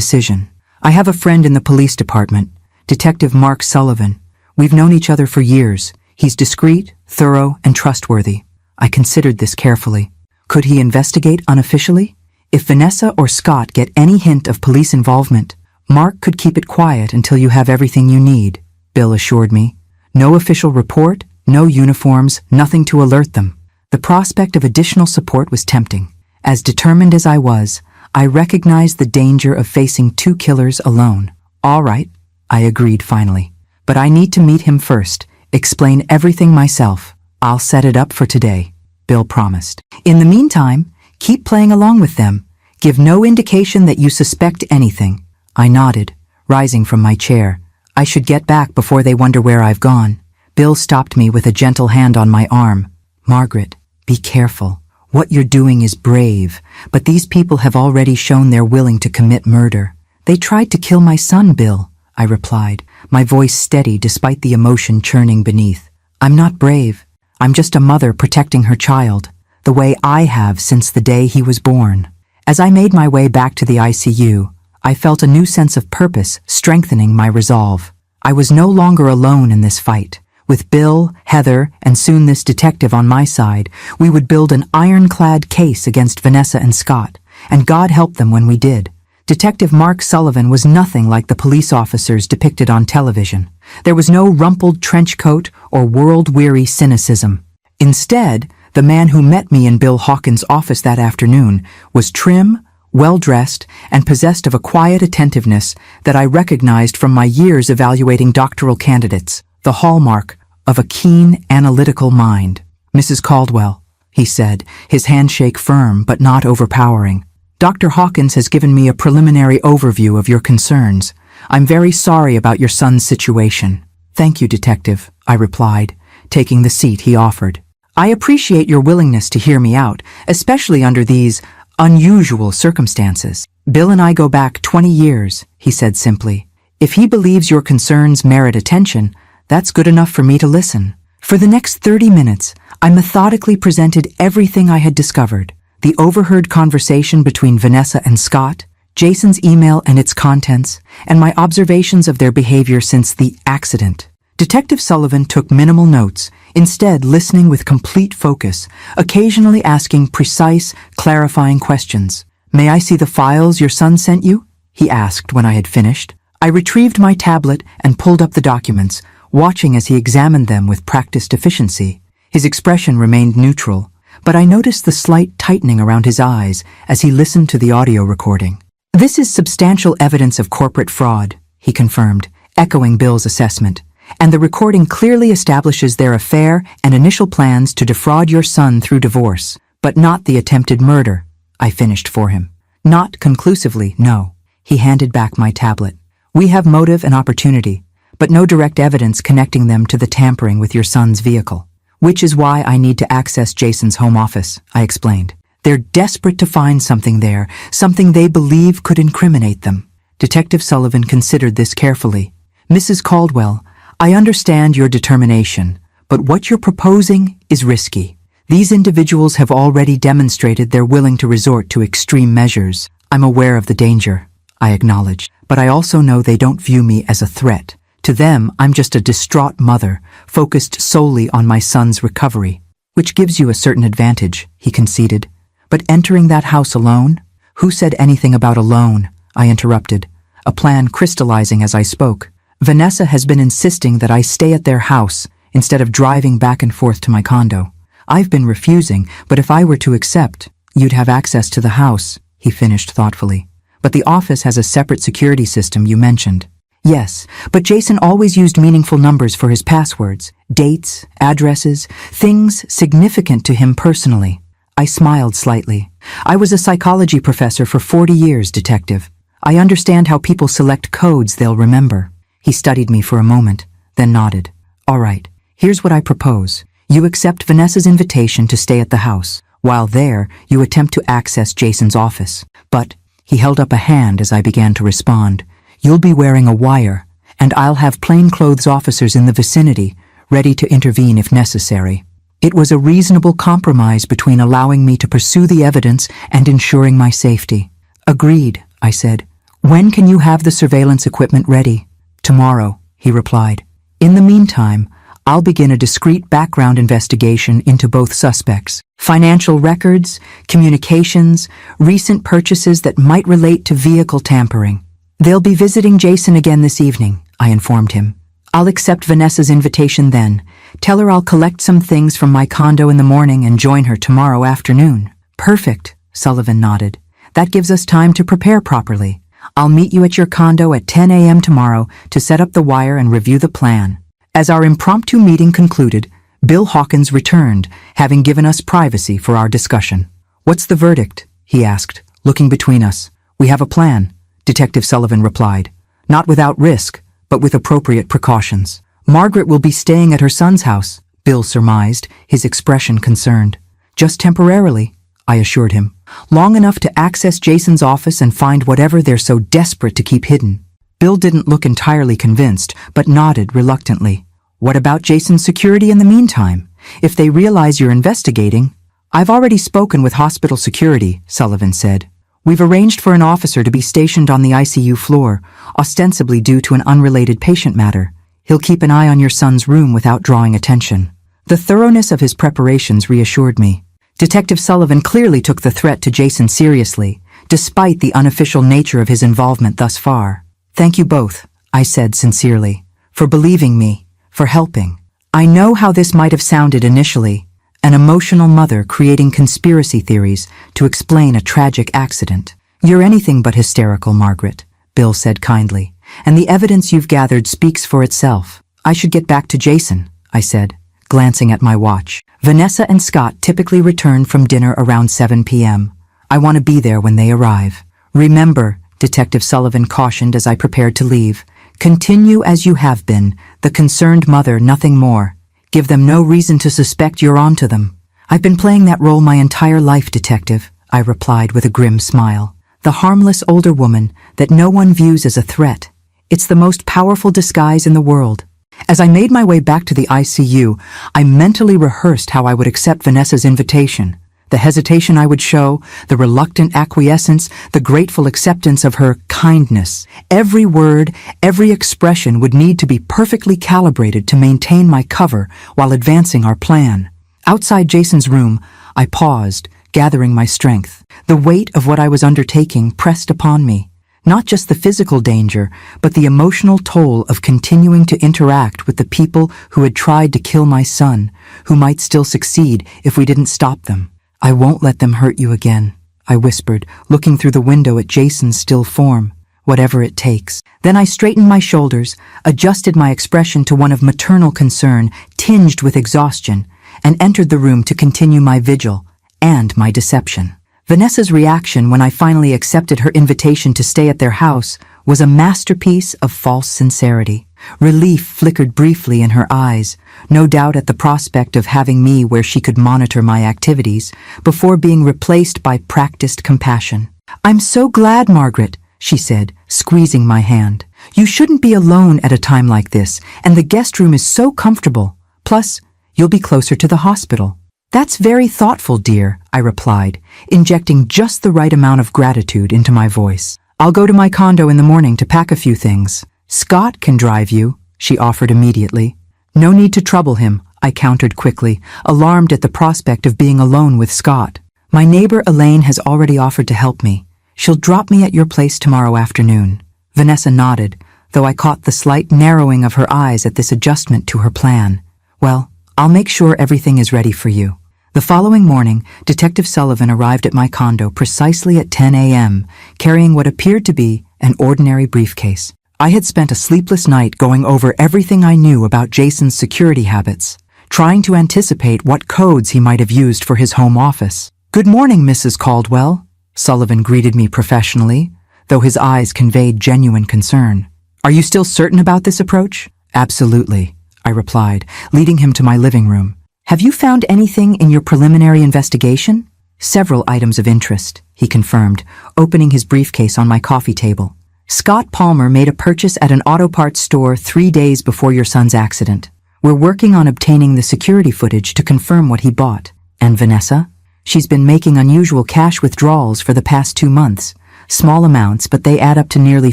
decision. I have a friend in the police department, Detective Mark Sullivan. We've known each other for years. He's discreet, thorough, and trustworthy. I considered this carefully. Could he investigate unofficially? If Vanessa or Scott get any hint of police involvement, Mark could keep it quiet until you have everything you need, Bill assured me. No official report, no uniforms, nothing to alert them. The prospect of additional support was tempting. As determined as I was, I recognized the danger of facing two killers alone. All right, I agreed finally. But I need to meet him first, explain everything myself. I'll set it up for today, Bill promised. In the meantime, keep playing along with them. Give no indication that you suspect anything. I nodded, rising from my chair. I should get back before they wonder where I've gone. Bill stopped me with a gentle hand on my arm. Margaret, be careful. What you're doing is brave, but these people have already shown they're willing to commit murder. They tried to kill my son, Bill, I replied, my voice steady despite the emotion churning beneath. I'm not brave. I'm just a mother protecting her child, the way I have since the day he was born. As I made my way back to the ICU, I felt a new sense of purpose strengthening my resolve. I was no longer alone in this fight. With Bill, Heather, and soon this detective on my side, we would build an ironclad case against Vanessa and Scott, and God help them when we did. Detective Mark Sullivan was nothing like the police officers depicted on television. There was no rumpled trench coat or world-weary cynicism. Instead, the man who met me in Bill Hawkins' office that afternoon was trim, well-dressed, and possessed of a quiet attentiveness that I recognized from my years evaluating doctoral candidates, the hallmark of a keen, analytical mind. Mrs. Caldwell, he said, his handshake firm but not overpowering. Dr. Hawkins has given me a preliminary overview of your concerns. I'm very sorry about your son's situation. Thank you, Detective, I replied, taking the seat he offered. I appreciate your willingness to hear me out, especially under these unusual circumstances. Bill and I go back 20 years, he said simply. If he believes your concerns merit attention, that's good enough for me to listen. For the next 30 minutes, I methodically presented everything I had discovered. The overheard conversation between Vanessa and Scott, Jason's email and its contents, and my observations of their behavior since the accident. Detective Sullivan took minimal notes, instead listening with complete focus, occasionally asking precise, clarifying questions. May I see the files your son sent you? He asked when I had finished. I retrieved my tablet and pulled up the documents, watching as he examined them with practiced efficiency. His expression remained neutral, but I noticed the slight tightening around his eyes as he listened to the audio recording. This is substantial evidence of corporate fraud, he confirmed, echoing Bill's assessment. And the recording clearly establishes their affair and initial plans to defraud your son through divorce, but not the attempted murder, I finished for him. Not conclusively, no. He handed back my tablet. We have motive and opportunity, but no direct evidence connecting them to the tampering with your son's vehicle. Which is why I need to access Jason's home office, I explained. They're desperate to find something there, something they believe could incriminate them. Detective Sullivan considered this carefully. Mrs. Caldwell, I understand your determination, but what you're proposing is risky. These individuals have already demonstrated they're willing to resort to extreme measures. I'm aware of the danger, I acknowledged, but I also know they don't view me as a threat. To them, I'm just a distraught mother, focused solely on my son's recovery, which gives you a certain advantage, he conceded. But entering that house alone? Who said anything about alone? I interrupted, a plan crystallizing as I spoke. Vanessa has been insisting that I stay at their house instead of driving back and forth to my condo. I've been refusing, but if I were to accept, you'd have access to the house, he finished thoughtfully. But the office has a separate security system you mentioned. Yes, but Jason always used meaningful numbers for his passwords, dates, addresses, things significant to him personally. I smiled slightly. I was a psychology professor for 40 years, detective. I understand how people select codes they'll remember. He studied me for a moment, then nodded. All right, here's what I propose. You accept Vanessa's invitation to stay at the house. While there, you attempt to access Jason's office. But, he held up a hand as I began to respond. You'll be wearing a wire, and I'll have plainclothes officers in the vicinity, ready to intervene if necessary. It was a reasonable compromise between allowing me to pursue the evidence and ensuring my safety. Agreed, I said. When can you have the surveillance equipment ready? Tomorrow, he replied. In the meantime, I'll begin a discreet background investigation into both suspects. Financial records, communications, recent purchases that might relate to vehicle tampering. They'll be visiting Jason again this evening, I informed him. I'll accept Vanessa's invitation then. Tell her I'll collect some things from my condo in the morning and join her tomorrow afternoon. Perfect, Sullivan nodded. That gives us time to prepare properly. I'll meet you at your condo at 10 a.m. tomorrow to set up the wire and review the plan. As our impromptu meeting concluded, Bill Hawkins returned, having given us privacy for our discussion. What's the verdict? He asked, looking between us. We have a plan, Detective Sullivan replied. Not without risk, but with appropriate precautions. Margaret will be staying at her son's house, Bill surmised, his expression concerned. Just temporarily, I assured him. Long enough to access Jason's office and find whatever they're so desperate to keep hidden. Bill didn't look entirely convinced, but nodded reluctantly. What about Jason's security in the meantime? If they realize you're investigating... I've already spoken with hospital security, Sullivan said. We've arranged for an officer to be stationed on the ICU floor, ostensibly due to an unrelated patient matter. He'll keep an eye on your son's room without drawing attention. The thoroughness of his preparations reassured me. Detective Sullivan clearly took the threat to Jason seriously, despite the unofficial nature of his involvement thus far. Thank you both, I said sincerely, for believing me, for helping. I know how this might have sounded initially, an emotional mother creating conspiracy theories to explain a tragic accident. You're anything but hysterical, Margaret, Bill said kindly, and the evidence you've gathered speaks for itself. I should get back to Jason, I said, glancing at my watch. Vanessa and Scott typically return from dinner around 7 p.m. I want to be there when they arrive. Remember, Detective Sullivan cautioned as I prepared to leave, continue as you have been, the concerned mother, nothing more. Give them no reason to suspect you're onto them. I've been playing that role my entire life, Detective, I replied with a grim smile. The harmless older woman that no one views as a threat. It's the most powerful disguise in the world. As I made my way back to the ICU, I mentally rehearsed how I would accept Vanessa's invitation. The hesitation I would show, the reluctant acquiescence, the grateful acceptance of her kindness. Every word, every expression would need to be perfectly calibrated to maintain my cover while advancing our plan. Outside Jason's room, I paused, gathering my strength. The weight of what I was undertaking pressed upon me. Not just the physical danger, but the emotional toll of continuing to interact with the people who had tried to kill my son, who might still succeed if we didn't stop them. I won't let them hurt you again, I whispered, looking through the window at Jason's still form. Whatever it takes. Then I straightened my shoulders, adjusted my expression to one of maternal concern, tinged with exhaustion, and entered the room to continue my vigil and my deception. Vanessa's reaction when I finally accepted her invitation to stay at their house was a masterpiece of false sincerity. Relief flickered briefly in her eyes, no doubt at the prospect of having me where she could monitor my activities, before being replaced by practiced compassion. I'm so glad, Margaret, she said, squeezing my hand. You shouldn't be alone at a time like this, and the guest room is so comfortable. Plus, you'll be closer to the hospital. That's very thoughtful, dear, I replied, injecting just the right amount of gratitude into my voice. I'll go to my condo in the morning to pack a few things. Scott can drive you, she offered immediately. No need to trouble him, I countered quickly, alarmed at the prospect of being alone with Scott. My neighbor Elaine has already offered to help me. She'll drop me at your place tomorrow afternoon. Vanessa nodded, though I caught the slight narrowing of her eyes at this adjustment to her plan. Well, I'll make sure everything is ready for you. The following morning, Detective Sullivan arrived at my condo precisely at 10 a.m., carrying what appeared to be an ordinary briefcase. I had spent a sleepless night going over everything I knew about Jason's security habits, trying to anticipate what codes he might have used for his home office. "Good morning, Mrs. Caldwell," Sullivan greeted me professionally, though his eyes conveyed genuine concern. "Are you still certain about this approach?" "Absolutely," I replied, leading him to my living room. "Have you found anything in your preliminary investigation?" "Several items of interest," he confirmed, opening his briefcase on my coffee table. "Scott Palmer made a purchase at an auto parts store 3 days before your son's accident. We're working on obtaining the security footage to confirm what he bought. And Vanessa? She's been making unusual cash withdrawals for the past 2 months. Small amounts, but they add up to nearly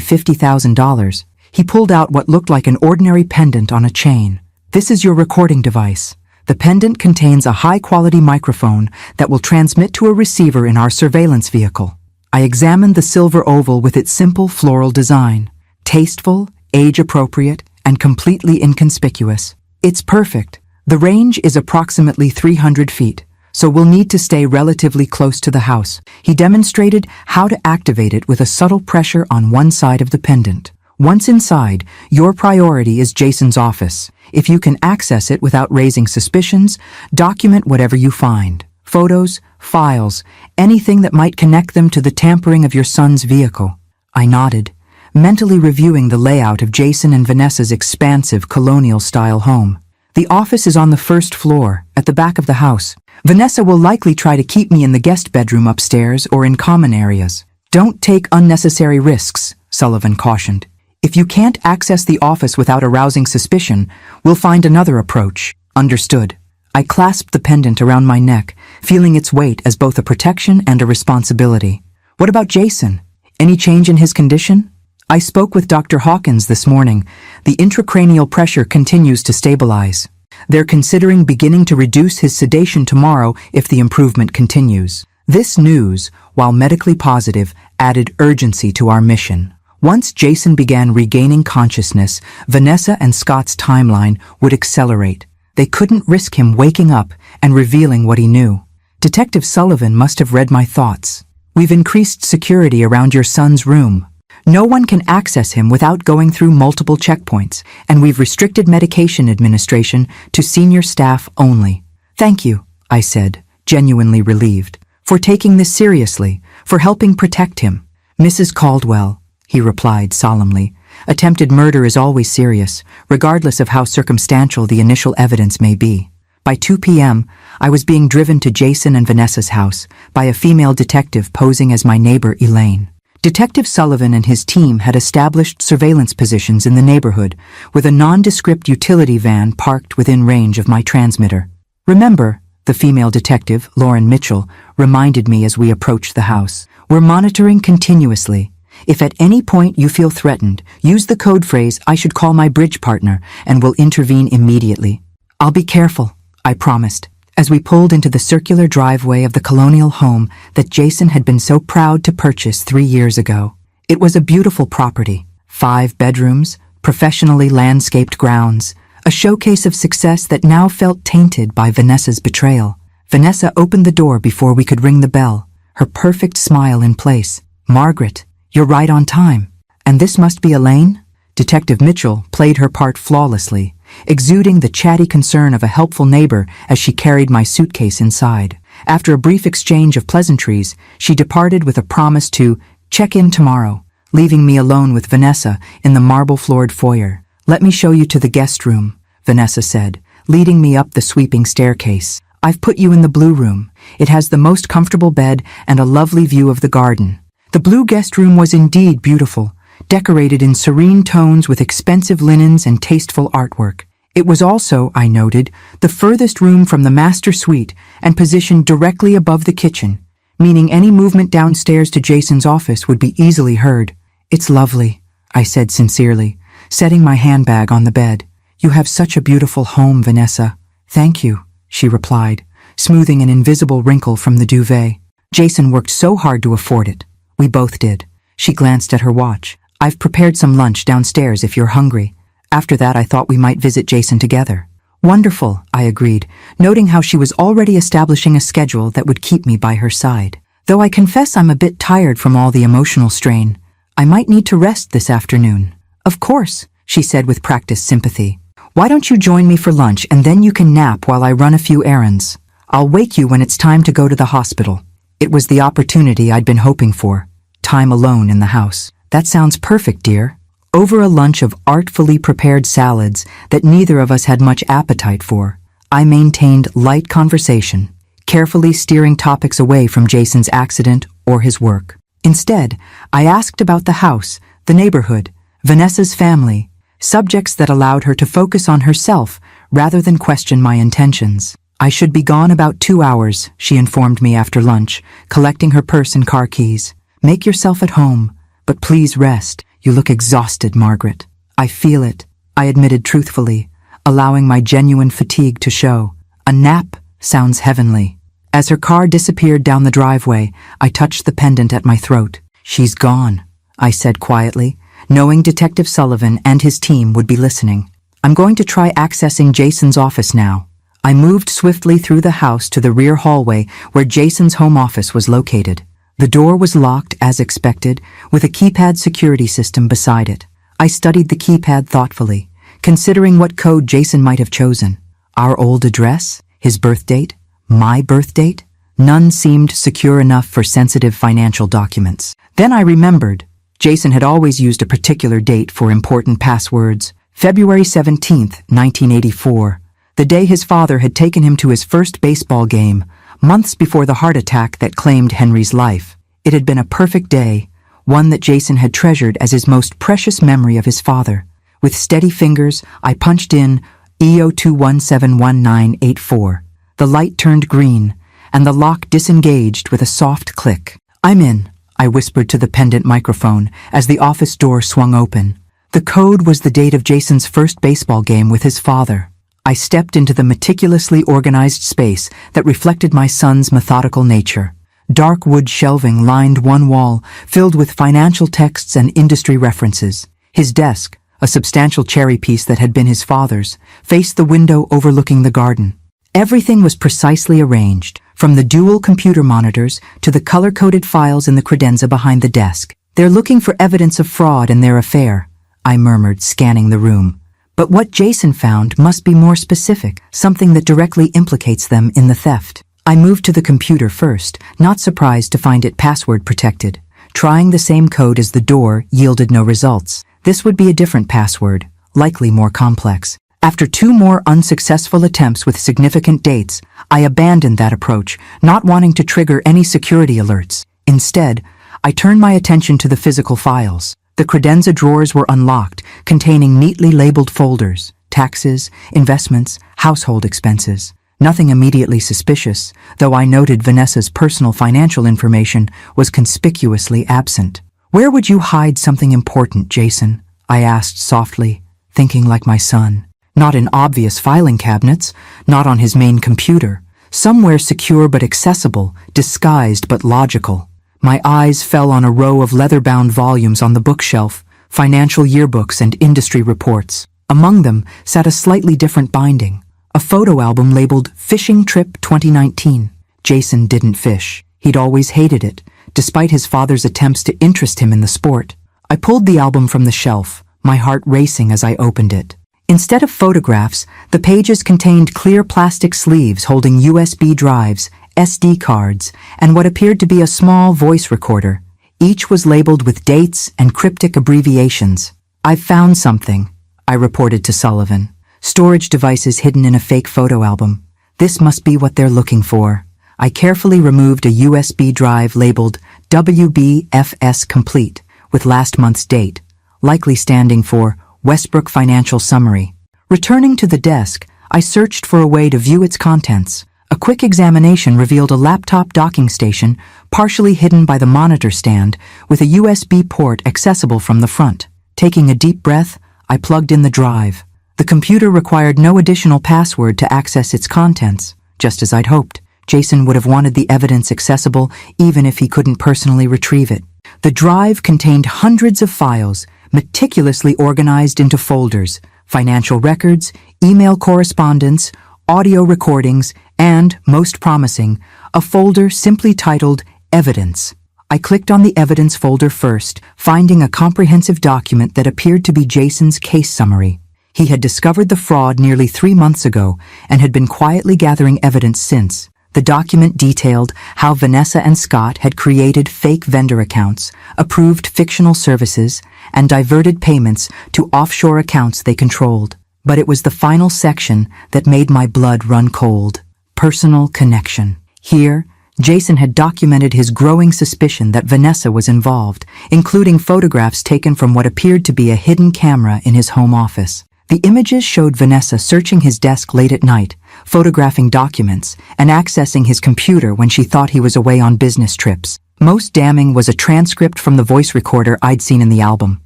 $50,000. He pulled out what looked like an ordinary pendant on a chain. "This is your recording device. The pendant contains a high-quality microphone that will transmit to a receiver in our surveillance vehicle." I examined the silver oval with its simple floral design. Tasteful, age-appropriate, and completely inconspicuous. "It's perfect. The range is approximately 300 feet, so we'll need to stay relatively close to the house." He demonstrated how to activate it with a subtle pressure on one side of the pendant. "Once inside, your priority is Jason's office. If you can access it without raising suspicions, document whatever you find. Photos, files, anything that might connect them to the tampering of your son's vehicle." I nodded, mentally reviewing the layout of Jason and Vanessa's expansive colonial-style home. "The office is on the first floor, at the back of the house. Vanessa will likely try to keep me in the guest bedroom upstairs or in common areas." "Don't take unnecessary risks," Sullivan cautioned. "If you can't access the office without arousing suspicion, we'll find another approach." "Understood." I clasped the pendant around my neck, feeling its weight as both a protection and a responsibility. "What about Jason? Any change in his condition?" "I spoke with Dr. Hawkins this morning. The intracranial pressure continues to stabilize. They're considering beginning to reduce his sedation tomorrow if the improvement continues." This news, while medically positive, added urgency to our mission. Once Jason began regaining consciousness, Vanessa and Scott's timeline would accelerate. They couldn't risk him waking up and revealing what he knew. Detective Sullivan must have read my thoughts. "We've increased security around your son's room. No one can access him without going through multiple checkpoints, and we've restricted medication administration to senior staff only." "Thank you," I said, genuinely relieved, "for taking this seriously, for helping protect him." "Mrs. Caldwell," he replied solemnly, "attempted murder is always serious, regardless of how circumstantial the initial evidence may be." By 2 p.m., I was being driven to Jason and Vanessa's house by a female detective posing as my neighbor Elaine. Detective Sullivan and his team had established surveillance positions in the neighborhood, with a nondescript utility van parked within range of my transmitter. "Remember," the female detective, Lauren Mitchell, reminded me as we approached the house, "we're monitoring continuously. If at any point you feel threatened, use the code phrase, 'I should call my bridge partner,' and we'll intervene immediately." "I'll be careful," I promised, as we pulled into the circular driveway of the colonial home that Jason had been so proud to purchase 3 years ago. It was a beautiful property, 5 bedrooms, professionally landscaped grounds, a showcase of success that now felt tainted by Vanessa's betrayal. Vanessa opened the door before we could ring the bell, her perfect smile in place. "Margaret, you're right on time. And this must be Elaine?" Detective Mitchell played her part flawlessly, exuding the chatty concern of a helpful neighbor as she carried my suitcase inside. After a brief exchange of pleasantries, she departed with a promise to check in tomorrow, leaving me alone with Vanessa in the marble-floored foyer. "Let me show you to the guest room," Vanessa said, leading me up the sweeping staircase. "I've put you in the blue room. It has the most comfortable bed and a lovely view of the garden." The blue guest room was indeed beautiful, decorated in serene tones with expensive linens and tasteful artwork. It was also, I noted, the furthest room from the master suite and positioned directly above the kitchen, meaning any movement downstairs to Jason's office would be easily heard. "It's lovely," I said sincerely, setting my handbag on the bed. "You have such a beautiful home, Vanessa." "Thank you," she replied, smoothing an invisible wrinkle from the duvet. "Jason worked so hard to afford it." "We both did." She glanced at her watch. "I've prepared some lunch downstairs if you're hungry." After that, I thought we might visit Jason together. Wonderful, I agreed, noting how she was already establishing a schedule that would keep me by her side. Though I confess I'm a bit tired from all the emotional strain, I might need to rest this afternoon. Of course, she said with practiced sympathy. Why don't you join me for lunch and then you can nap while I run a few errands? I'll wake you when it's time to go to the hospital. It was the opportunity I'd been hoping for. Time alone in the house. That sounds perfect, dear. Over a lunch of artfully prepared salads that neither of us had much appetite for, I maintained light conversation, carefully steering topics away from Jason's accident or his work. Instead, I asked about the house, the neighborhood, Vanessa's family, subjects that allowed her to focus on herself rather than question my intentions. I should be gone about 2 hours, she informed me after lunch, collecting her purse and car keys. Make yourself at home, but please rest. You look exhausted, Margaret. I feel it, I admitted truthfully, allowing my genuine fatigue to show. A nap sounds heavenly. As her car disappeared down the driveway, I touched the pendant at my throat. She's gone, I said quietly, knowing Detective Sullivan and his team would be listening. I'm going to try accessing Jason's office now. I moved swiftly through the house to the rear hallway where Jason's home office was located. The door was locked, as expected, with a keypad security system beside it. I studied the keypad thoughtfully, considering what code Jason might have chosen. Our old address? His birth date? My birth date? None seemed secure enough for sensitive financial documents. Then I remembered. Jason had always used a particular date for important passwords. February 17th, 1984. The day his father had taken him to his first baseball game, months before the heart attack that claimed Henry's life. It had been a perfect day, one that Jason had treasured as his most precious memory of his father. With steady fingers, I punched in EO2171984. The light turned green, and the lock disengaged with a soft click. I'm in, I whispered to the pendant microphone as the office door swung open. The code was the date of Jason's first baseball game with his father. I stepped into the meticulously organized space that reflected my son's methodical nature. Dark wood shelving lined one wall, filled with financial texts and industry references. His desk, a substantial cherry piece that had been his father's, faced the window overlooking the garden. Everything was precisely arranged, from the dual computer monitors to the color-coded files in the credenza behind the desk. They're looking for evidence of fraud in their affair, I murmured, scanning the room. But what Jason found must be more specific, something that directly implicates them in the theft. I moved to the computer first, not surprised to find it password protected. Trying the same code as the door yielded no results. This would be a different password, likely more complex. After 2 more unsuccessful attempts with significant dates, I abandoned that approach, not wanting to trigger any security alerts. Instead, I turned my attention to the physical files. The credenza drawers were unlocked, containing neatly labeled folders, taxes, investments, household expenses. Nothing immediately suspicious, though I noted Vanessa's personal financial information was conspicuously absent. Where would you hide something important, Jason? I asked softly, thinking like my son. Not in obvious filing cabinets, not on his main computer. Somewhere secure but accessible, disguised but logical. My eyes fell on a row of leather-bound volumes on the bookshelf, financial yearbooks and industry reports. Among them sat a slightly different binding, a photo album labeled Fishing Trip 2019. Jason didn't fish. He'd always hated it, despite his father's attempts to interest him in the sport. I pulled the album from the shelf, my heart racing as I opened it. Instead of photographs, the pages contained clear plastic sleeves holding USB drives, SD cards, and what appeared to be a small voice recorder. Each was labeled with dates and cryptic abbreviations. "I've found something," I reported to Sullivan. "Storage devices hidden in a fake photo album. This must be what they're looking for." I carefully removed a USB drive labeled WBFS Complete with last month's date, likely standing for Westbrook Financial Summary. Returning to the desk, I searched for a way to view its contents. A quick examination revealed a laptop docking station, partially hidden by the monitor stand, with a USB port accessible from the front. Taking a deep breath, I plugged in the drive. The computer required no additional password to access its contents, just as I'd hoped. Jason would have wanted the evidence accessible even if he couldn't personally retrieve it. The drive contained hundreds of files, meticulously organized into folders, financial records, email correspondence, audio recordings, and, most promising, a folder simply titled Evidence. I clicked on the evidence folder first, finding a comprehensive document that appeared to be Jason's case summary. He had discovered the fraud nearly 3 months ago and had been quietly gathering evidence since. The document detailed how Vanessa and Scott had created fake vendor accounts, approved fictional services, and diverted payments to offshore accounts they controlled. But it was the final section that made my blood run cold. Personal connection. Here, Jason had documented his growing suspicion that Vanessa was involved, including photographs taken from what appeared to be a hidden camera in his home office. The images showed Vanessa searching his desk late at night, photographing documents, and accessing his computer when she thought he was away on business trips. Most damning was a transcript from the voice recorder I'd seen in the album.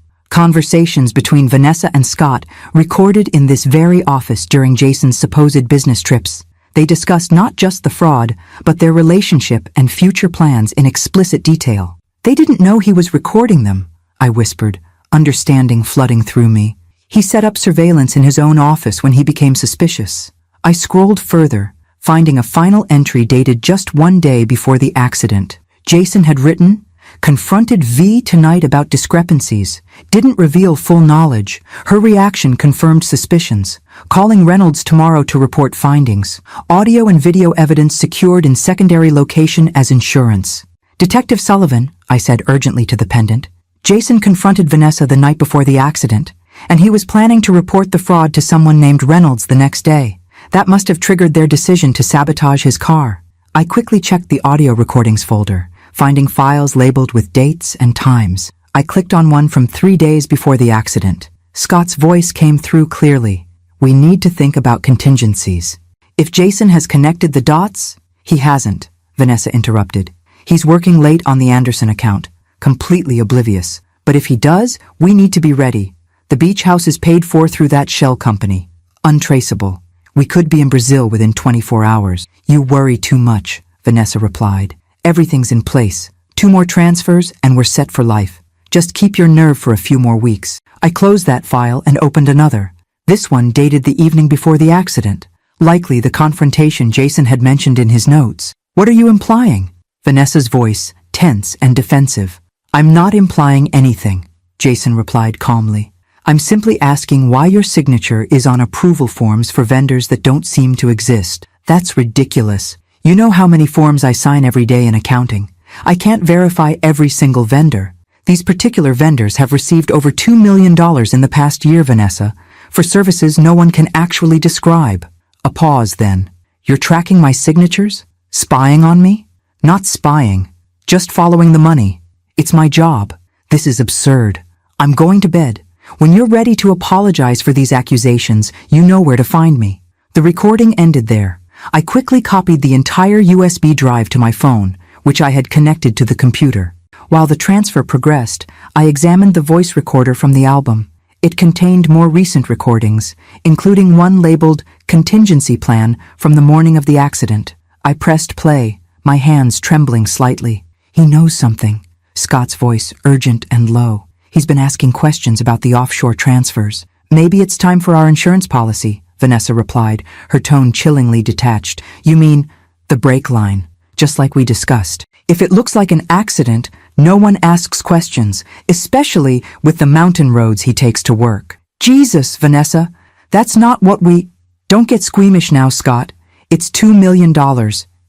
Conversations between Vanessa and Scott recorded in this very office during Jason's supposed business trips. They discussed not just the fraud, but their relationship and future plans in explicit detail. They didn't know he was recording them, I whispered, understanding flooding through me. He set up surveillance in his own office when he became suspicious. I scrolled further, finding a final entry dated just 1 day before the accident. Jason had written, "Confronted V tonight about discrepancies. Didn't reveal full knowledge. Her reaction confirmed suspicions. Calling Reynolds tomorrow to report findings. Audio and video evidence secured in secondary location as insurance." "Detective Sullivan," I said urgently to the pendant, "Jason confronted Vanessa the night before the accident, and he was planning to report the fraud to someone named Reynolds the next day. That must have triggered their decision to sabotage his car." I quickly checked the audio recordings folder, finding files labeled with dates and times. I clicked on one from 3 days before the accident. Scott's voice came through clearly. "We need to think about contingencies." "If Jason has connected the dots?" "He hasn't," Vanessa interrupted. "He's working late on the Anderson account, completely oblivious. But if he does, we need to be ready. The beach house is paid for through that shell company. Untraceable. We could be in Brazil within 24 hours. "You worry too much," Vanessa replied. "Everything's in place. 2 more transfers and we're set for life. Just keep your nerve for a few more weeks." I closed that file and opened another. This one dated the evening before the accident. Likely the confrontation Jason had mentioned in his notes. "What are you implying?" Vanessa's voice, tense and defensive. "I'm not implying anything," Jason replied calmly. "I'm simply asking why your signature is on approval forms for vendors that don't seem to exist. That's ridiculous. You know how many forms I sign every day in accounting. I can't verify every single vendor. These particular vendors have received over $2 million in the past year, Vanessa, for services no one can actually describe." A pause then. "You're tracking my signatures? Spying on me?" "Not spying. Just following the money. It's my job." "This is absurd. I'm going to bed. When you're ready to apologize for these accusations, you know where to find me." The recording ended there. I quickly copied the entire USB drive to my phone, which I had connected to the computer. While the transfer progressed, I examined the voice recorder from the album. It contained more recent recordings, including one labeled Contingency Plan from the morning of the accident. I pressed play, my hands trembling slightly. "He knows something," Scott's voice urgent and low. "He's been asking questions about the offshore transfers." "Maybe it's time for our insurance policy," Vanessa replied, her tone chillingly detached. "You mean the brake line, just like we discussed. If it looks like an accident, no one asks questions, especially with the mountain roads he takes to work." "Jesus, Vanessa, that's not what we—" "Don't get squeamish now, Scott. It's $2 million.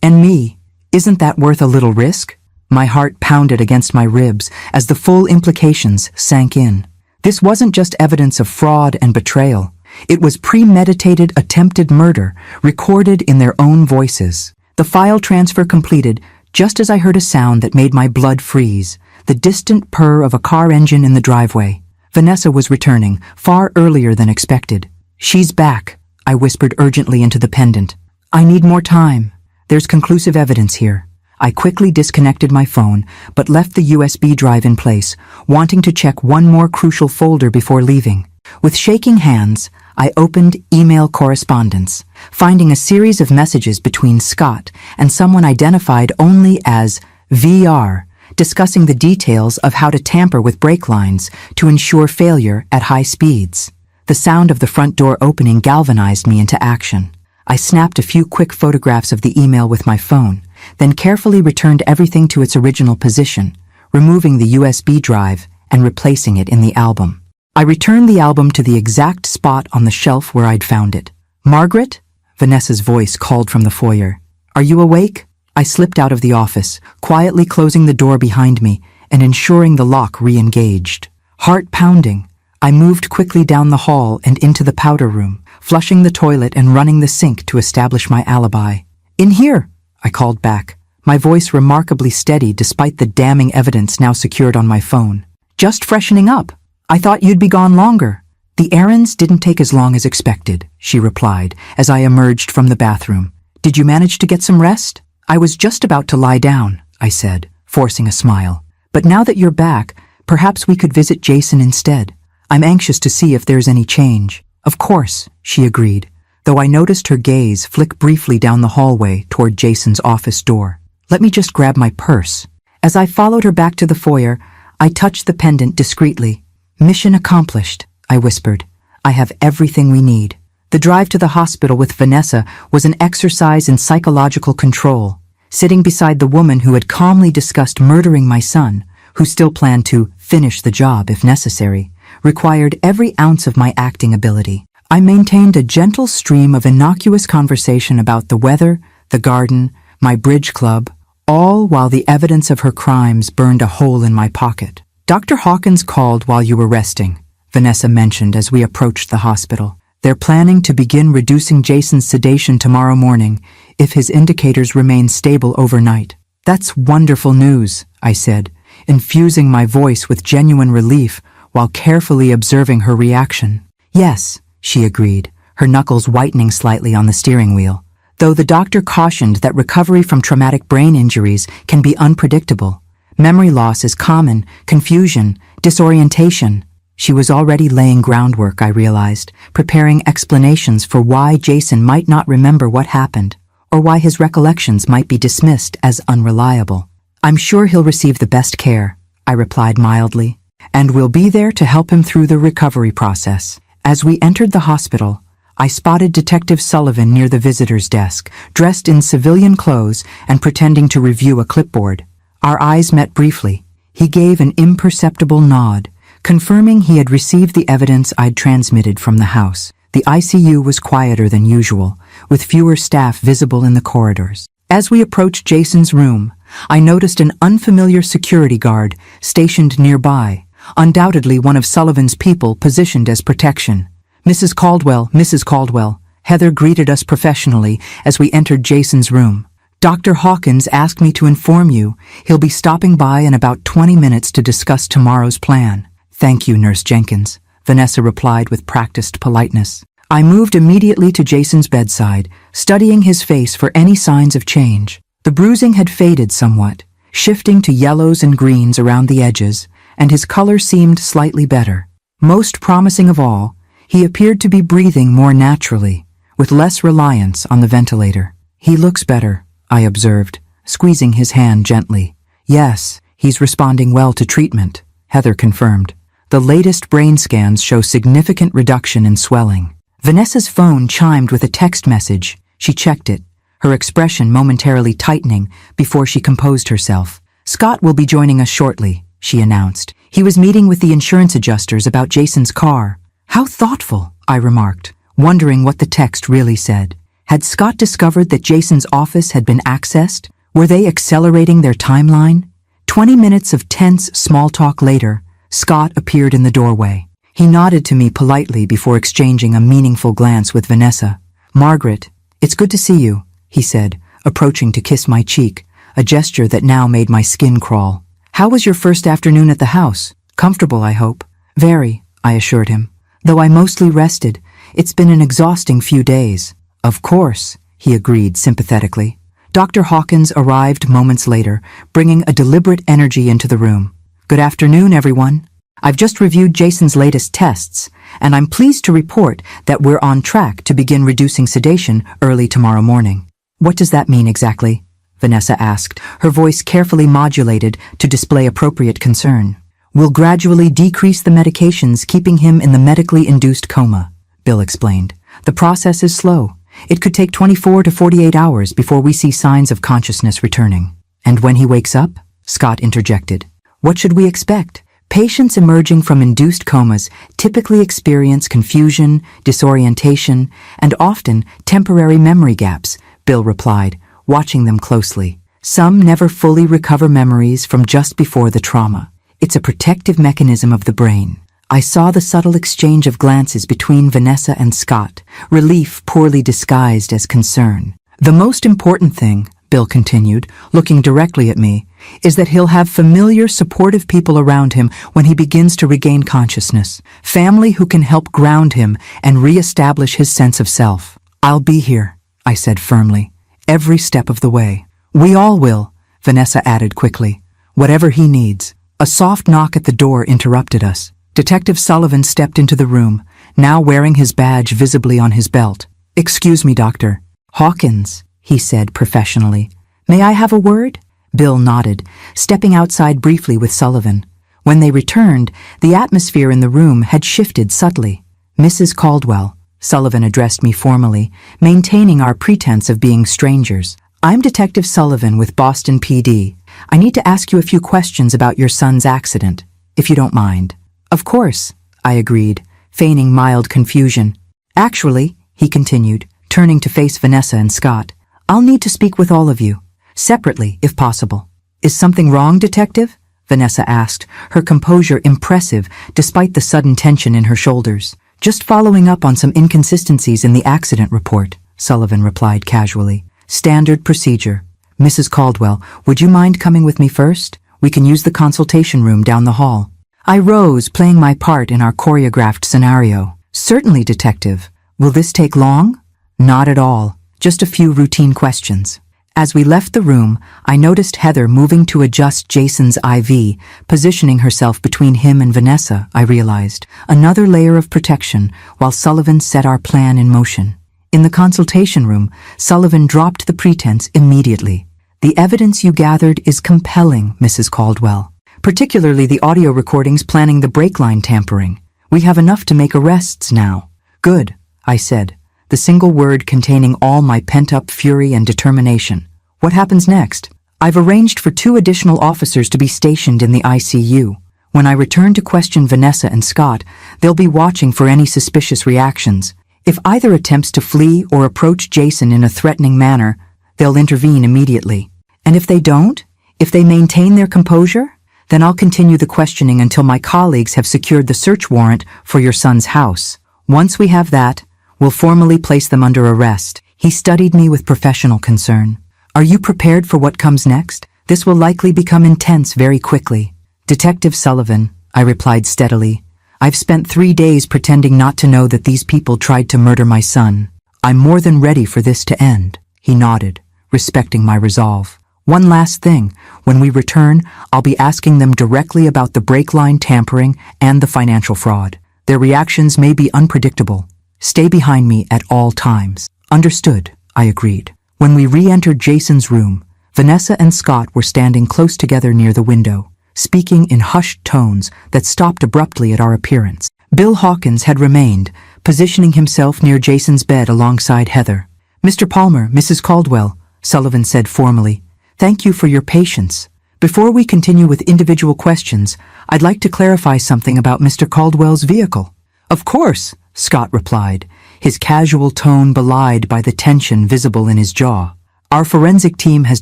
And me. Isn't that worth a little risk?" My heart pounded against my ribs as the full implications sank in. This wasn't just evidence of fraud and betrayal. It was premeditated attempted murder, recorded in their own voices. The file transfer completed just as I heard a sound that made my blood freeze, the distant purr of a car engine in the driveway. Vanessa was returning, far earlier than expected. "She's back," I whispered urgently into the pendant. "I need more time. There's conclusive evidence here." I quickly disconnected my phone, but left the USB drive in place, wanting to check one more crucial folder before leaving. With shaking hands, I opened email correspondence, finding a series of messages between Scott and someone identified only as VR, discussing the details of how to tamper with brake lines to ensure failure at high speeds. The sound of the front door opening galvanized me into action. I snapped a few quick photographs of the email with my phone, then carefully returned everything to its original position, removing the USB drive and replacing it in the album. I returned the album to the exact spot on the shelf where I'd found it. "Margaret?" Vanessa's voice called from the foyer. "Are you awake?" I slipped out of the office, quietly closing the door behind me and ensuring the lock re-engaged. Heart pounding, I moved quickly down the hall and into the powder room, flushing the toilet and running the sink to establish my alibi. "In here," I called back, my voice remarkably steady despite the damning evidence now secured on my phone. "Just freshening up. I thought you'd be gone longer." "The errands didn't take as long as expected," she replied as I emerged from the bathroom. "Did you manage to get some rest?" "I was just about to lie down," I said, forcing a smile. "But now that you're back, perhaps we could visit Jason instead. I'm anxious to see if there's any change." "Of course," she agreed, though I noticed her gaze flick briefly down the hallway toward Jason's office door. "Let me just grab my purse." As I followed her back to the foyer, I touched the pendant discreetly. "Mission accomplished," I whispered. "I have everything we need." The drive to the hospital with Vanessa was an exercise in psychological control. Sitting beside the woman who had calmly discussed murdering my son, who still planned to finish the job if necessary, required every ounce of my acting ability. I maintained a gentle stream of innocuous conversation about the weather, the garden, my bridge club, all while the evidence of her crimes burned a hole in my pocket. "Dr. Hawkins called while you were resting," Vanessa mentioned as we approached the hospital. "They're planning to begin reducing Jason's sedation tomorrow morning if his indicators remain stable overnight." "That's wonderful news," I said, infusing my voice with genuine relief while carefully observing her reaction. "Yes," she agreed, her knuckles whitening slightly on the steering wheel. Though the doctor cautioned that recovery from traumatic brain injuries can be unpredictable. Memory loss is common, confusion, disorientation. She was already laying groundwork, I realized, preparing explanations for why Jason might not remember what happened, or why his recollections might be dismissed as unreliable. "I'm sure he'll receive the best care," I replied mildly, "and we'll be there to help him through the recovery process." As we entered the hospital, I spotted Detective Sullivan near the visitor's desk, dressed in civilian clothes and pretending to review a clipboard. Our eyes met briefly. He gave an imperceptible nod, confirming he had received the evidence I'd transmitted from the house. The ICU was quieter than usual, with fewer staff visible in the corridors. As we approached Jason's room, I noticed an unfamiliar security guard stationed nearby, undoubtedly one of Sullivan's people positioned as protection. Mrs. Caldwell, Heather greeted us professionally as we entered Jason's room. "Dr. Hawkins asked me to inform you he'll be stopping by in about 20 minutes to discuss tomorrow's plan." "Thank you, Nurse Jenkins," Vanessa replied with practiced politeness. I moved immediately to Jason's bedside, studying his face for any signs of change. The bruising had faded somewhat, shifting to yellows and greens around the edges, and his color seemed slightly better. Most promising of all, he appeared to be breathing more naturally, with less reliance on the ventilator. "He looks better," I observed, squeezing his hand gently. "Yes, he's responding well to treatment," Heather confirmed. "The latest brain scans show significant reduction in swelling." Vanessa's phone chimed with a text message. She checked it, her expression momentarily tightening before she composed herself. "Scott will be joining us shortly," she announced. "He was meeting with the insurance adjusters about Jason's car." "How thoughtful," I remarked, wondering what the text really said. Had Scott discovered that Jason's office had been accessed? Were they accelerating their timeline? 20 minutes of tense small talk later, Scott appeared in the doorway. He nodded to me politely before exchanging a meaningful glance with Vanessa. "Margaret, it's good to see you," he said, approaching to kiss my cheek, a gesture that now made my skin crawl. "How was your first afternoon at the house? Comfortable, I hope." "Very," I assured him. "Though I mostly rested, it's been an exhausting few days." "Of course," he agreed sympathetically. Dr. Hawkins arrived moments later, bringing a deliberate energy into the room. "Good afternoon, everyone. I've just reviewed Jason's latest tests, and I'm pleased to report that we're on track to begin reducing sedation early tomorrow morning." "What does that mean exactly?" Vanessa asked, her voice carefully modulated to display appropriate concern. We'll gradually decrease the medications, keeping him in the medically induced coma, Bill explained. The process is slow. It could take 24 to 48 hours before we see signs of consciousness returning. And when he wakes up? Scott interjected. What should we expect? Patients emerging from induced comas typically experience confusion, disorientation, and often temporary memory gaps, Bill replied, watching them closely. Some never fully recover memories from just before the trauma. It's a protective mechanism of the brain. I saw the subtle exchange of glances between Vanessa and Scott, relief poorly disguised as concern. The most important thing, Bill continued, looking directly at me, is that he'll have familiar, supportive people around him when he begins to regain consciousness. Family who can help ground him and re-establish his sense of self. I'll be here, I said firmly, every step of the way. We all will, Vanessa added quickly. Whatever he needs. A soft knock at the door interrupted us. Detective Sullivan stepped into the room, now wearing his badge visibly on his belt. Excuse me, Dr. Hawkins, he said professionally. May I have a word? Bill nodded, stepping outside briefly with Sullivan. When they returned, the atmosphere in the room had shifted subtly. Mrs. Caldwell, Sullivan addressed me formally, maintaining our pretense of being strangers. I'm Detective Sullivan with Boston PD. I need to ask you a few questions about your son's accident, if you don't mind. Of course, I agreed, feigning mild confusion. Actually, he continued, turning to face Vanessa and Scott, I'll need to speak with all of you. Separately, if possible. Is something wrong, Detective? Vanessa asked, her composure impressive despite the sudden tension in her shoulders. Just following up on some inconsistencies in the accident report, Sullivan replied casually. Standard procedure. Mrs. Caldwell, would you mind coming with me first? We can use the consultation room down the hall. I rose, playing my part in our choreographed scenario. Certainly, Detective. Will this take long? Not at all. Just a few routine questions. As we left the room, I noticed Heather moving to adjust Jason's IV, positioning herself between him and Vanessa, I realized. Another layer of protection, while Sullivan set our plan in motion. In the consultation room, Sullivan dropped the pretense immediately. The evidence you gathered is compelling, Mrs. Caldwell. Particularly the audio recordings planning the brake line tampering. We have enough to make arrests now. Good, I said, the single word containing all my pent-up fury and determination. What happens next? I've arranged for 2 additional officers to be stationed in the ICU. When I return to question Vanessa and Scott, they'll be watching for any suspicious reactions. If either attempts to flee or approach Jason in a threatening manner, they'll intervene immediately. And if they don't? If they maintain their composure? Then I'll continue the questioning until my colleagues have secured the search warrant for your son's house. Once we have that, we'll formally place them under arrest. He studied me with professional concern. Are you prepared for what comes next? This will likely become intense very quickly. Detective Sullivan, I replied steadily. I've spent 3 days pretending not to know that these people tried to murder my son. I'm more than ready for this to end. He nodded, respecting my resolve. One last thing. When we return, I'll be asking them directly about the brake line tampering and the financial fraud. Their reactions may be unpredictable. Stay behind me at all times. Understood, I agreed. When we re-entered Jason's room, Vanessa and Scott were standing close together near the window, speaking in hushed tones that stopped abruptly at our appearance. Bill Hawkins had remained, positioning himself near Jason's bed alongside Heather. Mr. Palmer, Mrs. Caldwell, Sullivan said formally, thank you for your patience. Before we continue with individual questions, I'd like to clarify something about Mr. Caldwell's vehicle. Of course, Scott replied, his casual tone belied by the tension visible in his jaw. Our forensic team has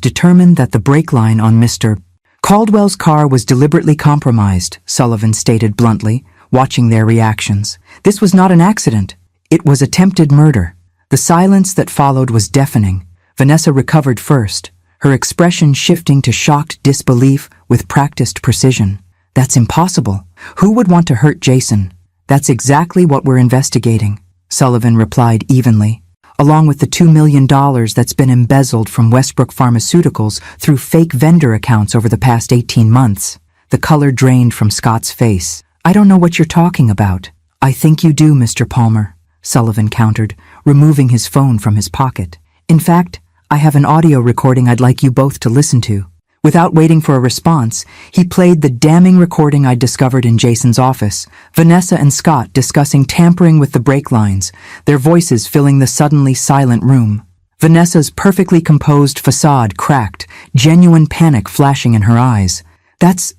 determined that the brake line on Mr. Caldwell's car was deliberately compromised, Sullivan stated bluntly, watching their reactions. This was not an accident. It was attempted murder. The silence that followed was deafening. Vanessa recovered first, her expression shifting to shocked disbelief with practiced precision. That's impossible. Who would want to hurt Jason? That's exactly what we're investigating, Sullivan replied evenly. Along with the $2 million that's been embezzled from Westbrook Pharmaceuticals through fake vendor accounts over the past 18 months. The color drained from Scott's face. I don't know what you're talking about. I think you do, Mr. Palmer, Sullivan countered, removing his phone from his pocket. In fact, I have an audio recording I'd like you both to listen to. Without waiting for a response, he played the damning recording I'd discovered in Jason's office, Vanessa and Scott discussing tampering with the brake lines, their voices filling the suddenly silent room. Vanessa's perfectly composed facade cracked, genuine panic flashing in her eyes. That's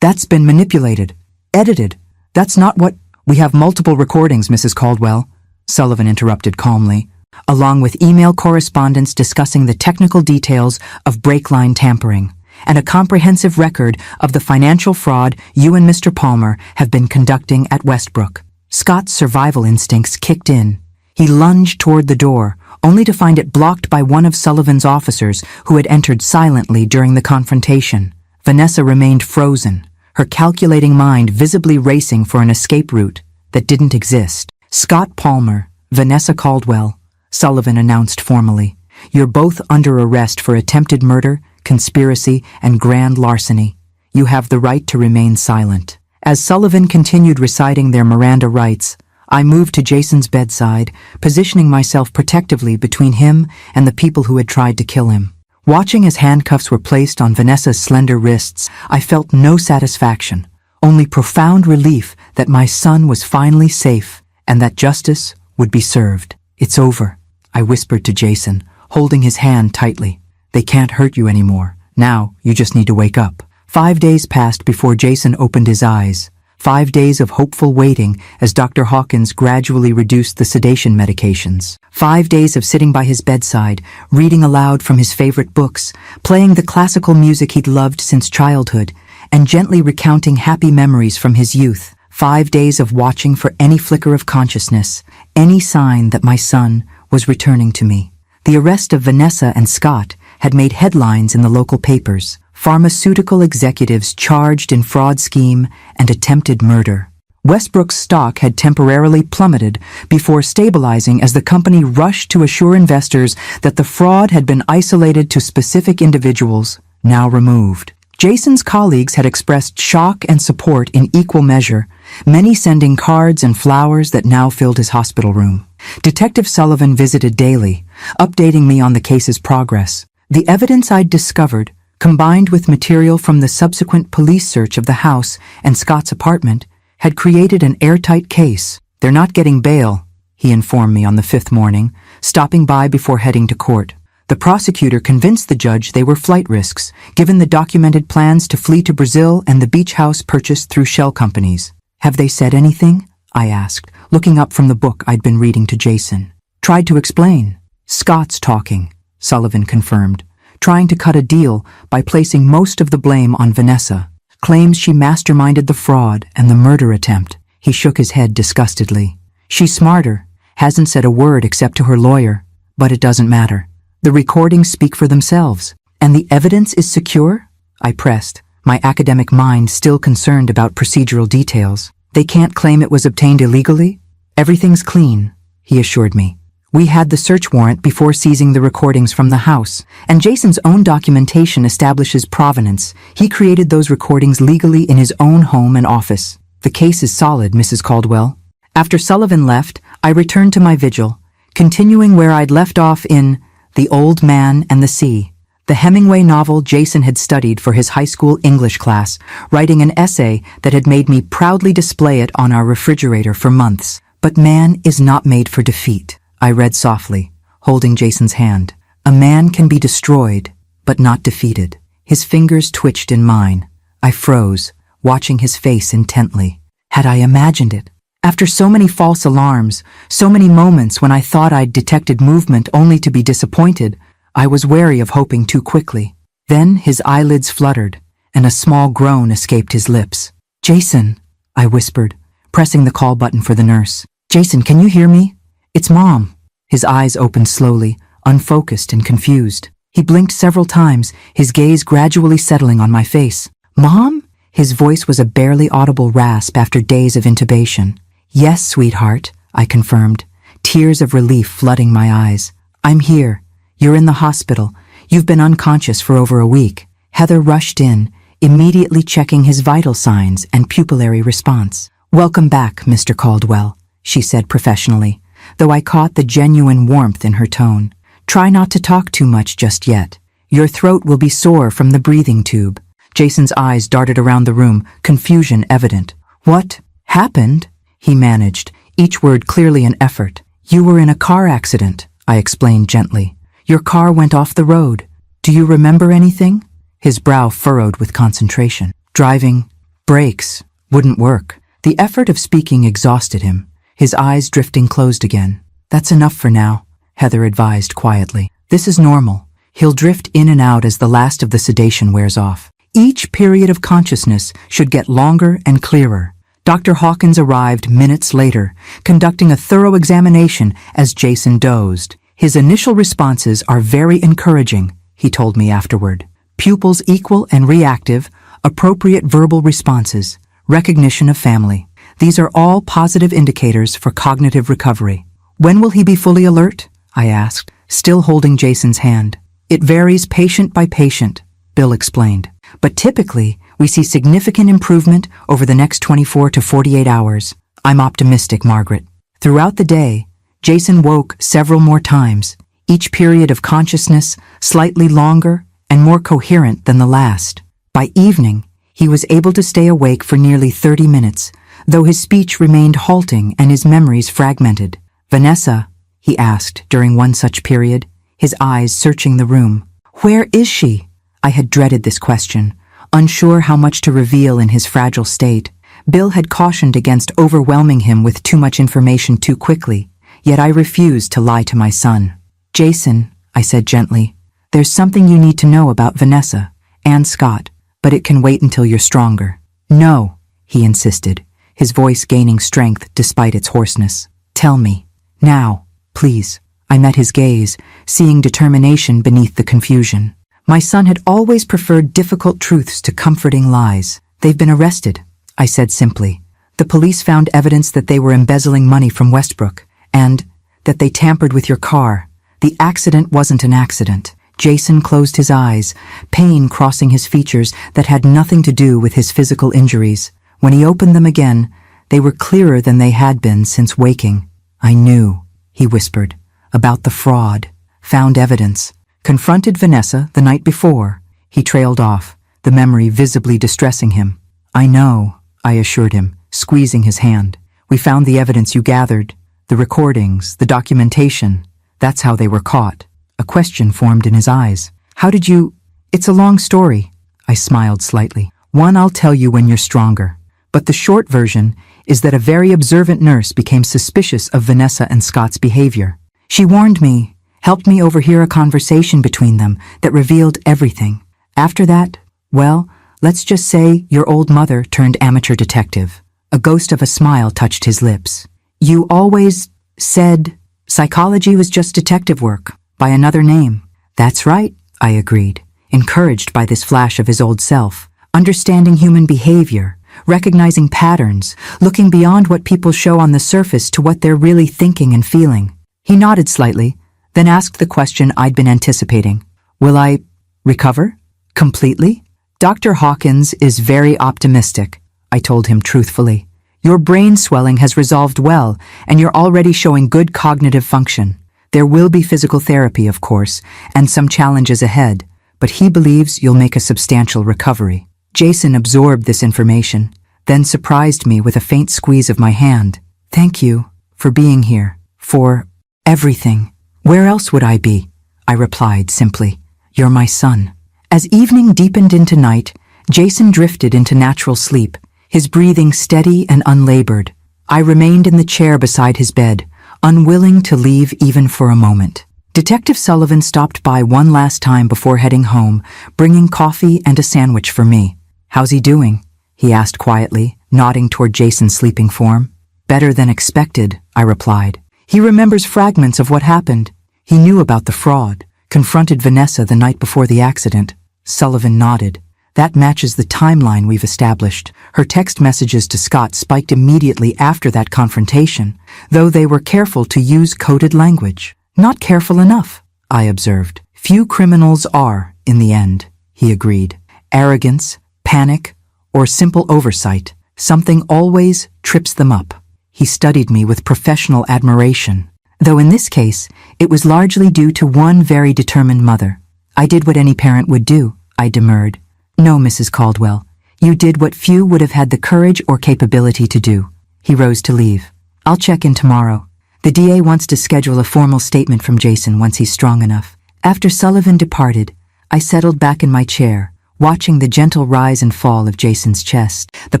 been manipulated. Edited. That's not what— We have multiple recordings, Mrs. Caldwell, Sullivan interrupted calmly, along with email correspondence discussing the technical details of brake line tampering, and a comprehensive record of the financial fraud you and Mr. Palmer have been conducting at Westbrook. Scott's survival instincts kicked in. He lunged toward the door, only to find it blocked by one of Sullivan's officers who had entered silently during the confrontation. Vanessa remained frozen, her calculating mind visibly racing for an escape route that didn't exist. Scott Palmer, Vanessa Caldwell, Sullivan announced formally. You're both under arrest for attempted murder, conspiracy, and grand larceny. You have the right to remain silent. As Sullivan continued reciting their Miranda rights, I moved to Jason's bedside, positioning myself protectively between him and the people who had tried to kill him. Watching as handcuffs were placed on Vanessa's slender wrists, I felt no satisfaction, only profound relief that my son was finally safe and that justice would be served. It's over, I whispered to Jason, holding his hand tightly. They can't hurt you anymore. Now, you just need to wake up. 5 days passed before Jason opened his eyes. 5 days of hopeful waiting as Dr. Hawkins gradually reduced the sedation medications. 5 days of sitting by his bedside, reading aloud from his favorite books, playing the classical music he'd loved since childhood, and gently recounting happy memories from his youth. 5 days of watching for any flicker of consciousness, any sign that my son was returning to me. The arrest of Vanessa and Scott had made headlines in the local papers. Pharmaceutical executives charged in fraud scheme and attempted murder. Westbrook's stock had temporarily plummeted before stabilizing as the company rushed to assure investors that the fraud had been isolated to specific individuals, now removed. Jason's colleagues had expressed shock and support in equal measure, many sending cards and flowers that now filled his hospital room. Detective Sullivan visited daily, updating me on the case's progress. The evidence I'd discovered, combined with material from the subsequent police search of the house and Scott's apartment, had created an airtight case. They're not getting bail, he informed me on the 5th morning, stopping by before heading to court. The prosecutor convinced the judge they were flight risks, given the documented plans to flee to Brazil and the beach house purchased through shell companies. Have they said anything? I asked, looking up from the book I'd been reading to Jason. Tried to explain. Scott's talking, Sullivan confirmed, trying to cut a deal by placing most of the blame on Vanessa. Claims she masterminded the fraud and the murder attempt. He shook his head disgustedly. She's smarter, hasn't said a word except to her lawyer, but it doesn't matter. The recordings speak for themselves. And the evidence is secure? I pressed, my academic mind still concerned about procedural details. They can't claim it was obtained illegally? Everything's clean, he assured me. We had the search warrant before seizing the recordings from the house, and Jason's own documentation establishes provenance. He created those recordings legally in his own home and office. The case is solid, Mrs. Caldwell. After Sullivan left, I returned to my vigil, continuing where I'd left off in The Old Man and the Sea, the Hemingway novel Jason had studied for his high school English class, writing an essay that had made me proudly display it on our refrigerator for months. But man is not made for defeat, I read softly, holding Jason's hand. A man can be destroyed, but not defeated. His fingers twitched in mine. I froze, watching his face intently. Had I imagined it? After so many false alarms, so many moments when I thought I'd detected movement only to be disappointed, I was wary of hoping too quickly. Then his eyelids fluttered, and a small groan escaped his lips. Jason, I whispered, pressing the call button for the nurse. Jason, can you hear me? It's Mom. His eyes opened slowly, unfocused and confused. He blinked several times, his gaze gradually settling on my face. Mom? His voice was a barely audible rasp after days of intubation. Yes, sweetheart, I confirmed, tears of relief flooding my eyes. I'm here. You're in the hospital. You've been unconscious for over a week. Heather rushed in, immediately checking his vital signs and pupillary response. Welcome back, Mr. Caldwell, she said professionally, though I caught the genuine warmth in her tone. Try not to talk too much just yet. Your throat will be sore from the breathing tube. Jason's eyes darted around the room, confusion evident. What happened? He managed, each word clearly an effort. You were in a car accident, I explained gently. Your car went off the road. Do you remember anything? His brow furrowed with concentration. Driving, brakes, wouldn't work. The effort of speaking exhausted him, his eyes drifting closed again. That's enough for now, Heather advised quietly. This is normal. He'll drift in and out as the last of the sedation wears off. Each period of consciousness should get longer and clearer. Dr. Hawkins arrived minutes later, conducting a thorough examination as Jason dozed. His initial responses are very encouraging, he told me afterward. Pupils equal and reactive, appropriate verbal responses, recognition of family. These are all positive indicators for cognitive recovery. When will he be fully alert? I asked, still holding Jason's hand. It varies patient by patient, Bill explained. But typically, we see significant improvement over the next 24 to 48 hours. I'm optimistic, Margaret. Throughout the day, Jason woke several more times, each period of consciousness slightly longer and more coherent than the last. By evening, he was able to stay awake for nearly 30 minutes, though his speech remained halting and his memories fragmented. Vanessa, he asked during one such period, his eyes searching the room. Where is she? I had dreaded this question, unsure how much to reveal in his fragile state. Bill had cautioned against overwhelming him with too much information too quickly, yet I refused to lie to my son. Jason, I said gently, there's something you need to know about Vanessa and Scott, but it can wait until you're stronger. No, he insisted, his voice gaining strength despite its hoarseness. Tell me, now, please. I met his gaze, seeing determination beneath the confusion. My son had always preferred difficult truths to comforting lies. They've been arrested, I said simply. The police found evidence that they were embezzling money from Westbrook, and that they tampered with your car. The accident wasn't an accident. Jason closed his eyes, pain crossing his features that had nothing to do with his physical injuries. When he opened them again, they were clearer than they had been since waking. I knew, he whispered, about the fraud, found evidence. Confronted Vanessa the night before. He trailed off, the memory visibly distressing him. I know, I assured him, squeezing his hand. We found the evidence you gathered, the recordings, the documentation. That's how they were caught. A question formed in his eyes. How did you... It's a long story. I smiled slightly. One I'll tell you when you're stronger. But the short version is that a very observant nurse became suspicious of Vanessa and Scott's behavior. She warned me, helped me overhear a conversation between them that revealed everything. After that, well, let's just say your old mother turned amateur detective. A ghost of a smile touched his lips. You always said psychology was just detective work, by another name. That's right, I agreed, encouraged by this flash of his old self. Understanding human behavior, recognizing patterns, looking beyond what people show on the surface to what they're really thinking and feeling. He nodded slightly, then asked the question I'd been anticipating. Will I recover? Completely? Dr. Hawkins is very optimistic, I told him truthfully. Your brain swelling has resolved well, and you're already showing good cognitive function. There will be physical therapy, of course, and some challenges ahead, but he believes you'll make a substantial recovery. Jason absorbed this information, then surprised me with a faint squeeze of my hand. Thank you for being here, for everything. Where else would I be? I replied simply. You're my son. As evening deepened into night, Jason drifted into natural sleep, his breathing steady and unlabored. I remained in the chair beside his bed, unwilling to leave even for a moment. Detective Sullivan stopped by one last time before heading home, bringing coffee and a sandwich for me. How's he doing? He asked quietly, nodding toward Jason's sleeping form. Better than expected, I replied. He remembers fragments of what happened. He knew about the fraud, confronted Vanessa the night before the accident. Sullivan nodded. That matches the timeline we've established. Her text messages to Scott spiked immediately after that confrontation, though they were careful to use coded language. Not careful enough, I observed. Few criminals are, in the end, he agreed. Arrogance, panic, or simple oversight, something always trips them up. He studied me with professional admiration, though in this case, it was largely due to one very determined mother. I did what any parent would do, I demurred. No, Mrs. Caldwell. You did what few would have had the courage or capability to do. He rose to leave. I'll check in tomorrow. The DA wants to schedule a formal statement from Jason once he's strong enough. After Sullivan departed, I settled back in my chair, watching the gentle rise and fall of Jason's chest. The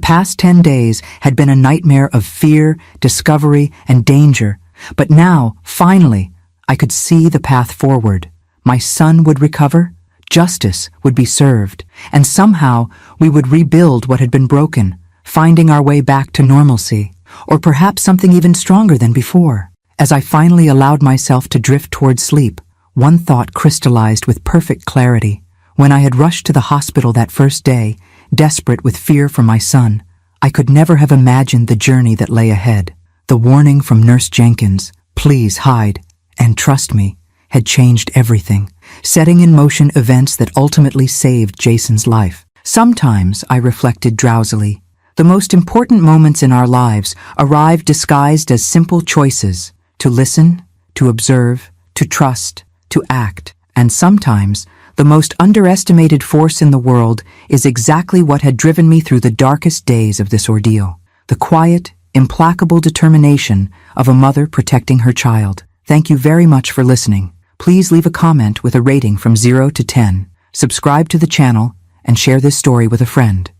past 10 days had been a nightmare of fear, discovery, and danger, but now, finally, I could see the path forward. My son would recover, justice would be served, and somehow we would rebuild what had been broken, finding our way back to normalcy, or perhaps something even stronger than before. As I finally allowed myself to drift toward sleep, one thought crystallized with perfect clarity. When I had rushed to the hospital that first day, desperate with fear for my son, I could never have imagined the journey that lay ahead. The warning from Nurse Jenkins, "Please hide and trust me," had changed everything, setting in motion events that ultimately saved Jason's life. Sometimes, I reflected drowsily, the most important moments in our lives arrive disguised as simple choices: to listen, to observe, to trust, to act. And sometimes, the most underestimated force in the world is exactly what had driven me through the darkest days of this ordeal: the quiet, implacable determination of a mother protecting her child. Thank you very much for listening. Please leave a comment with a rating from 0 to 10, subscribe to the channel, and share this story with a friend.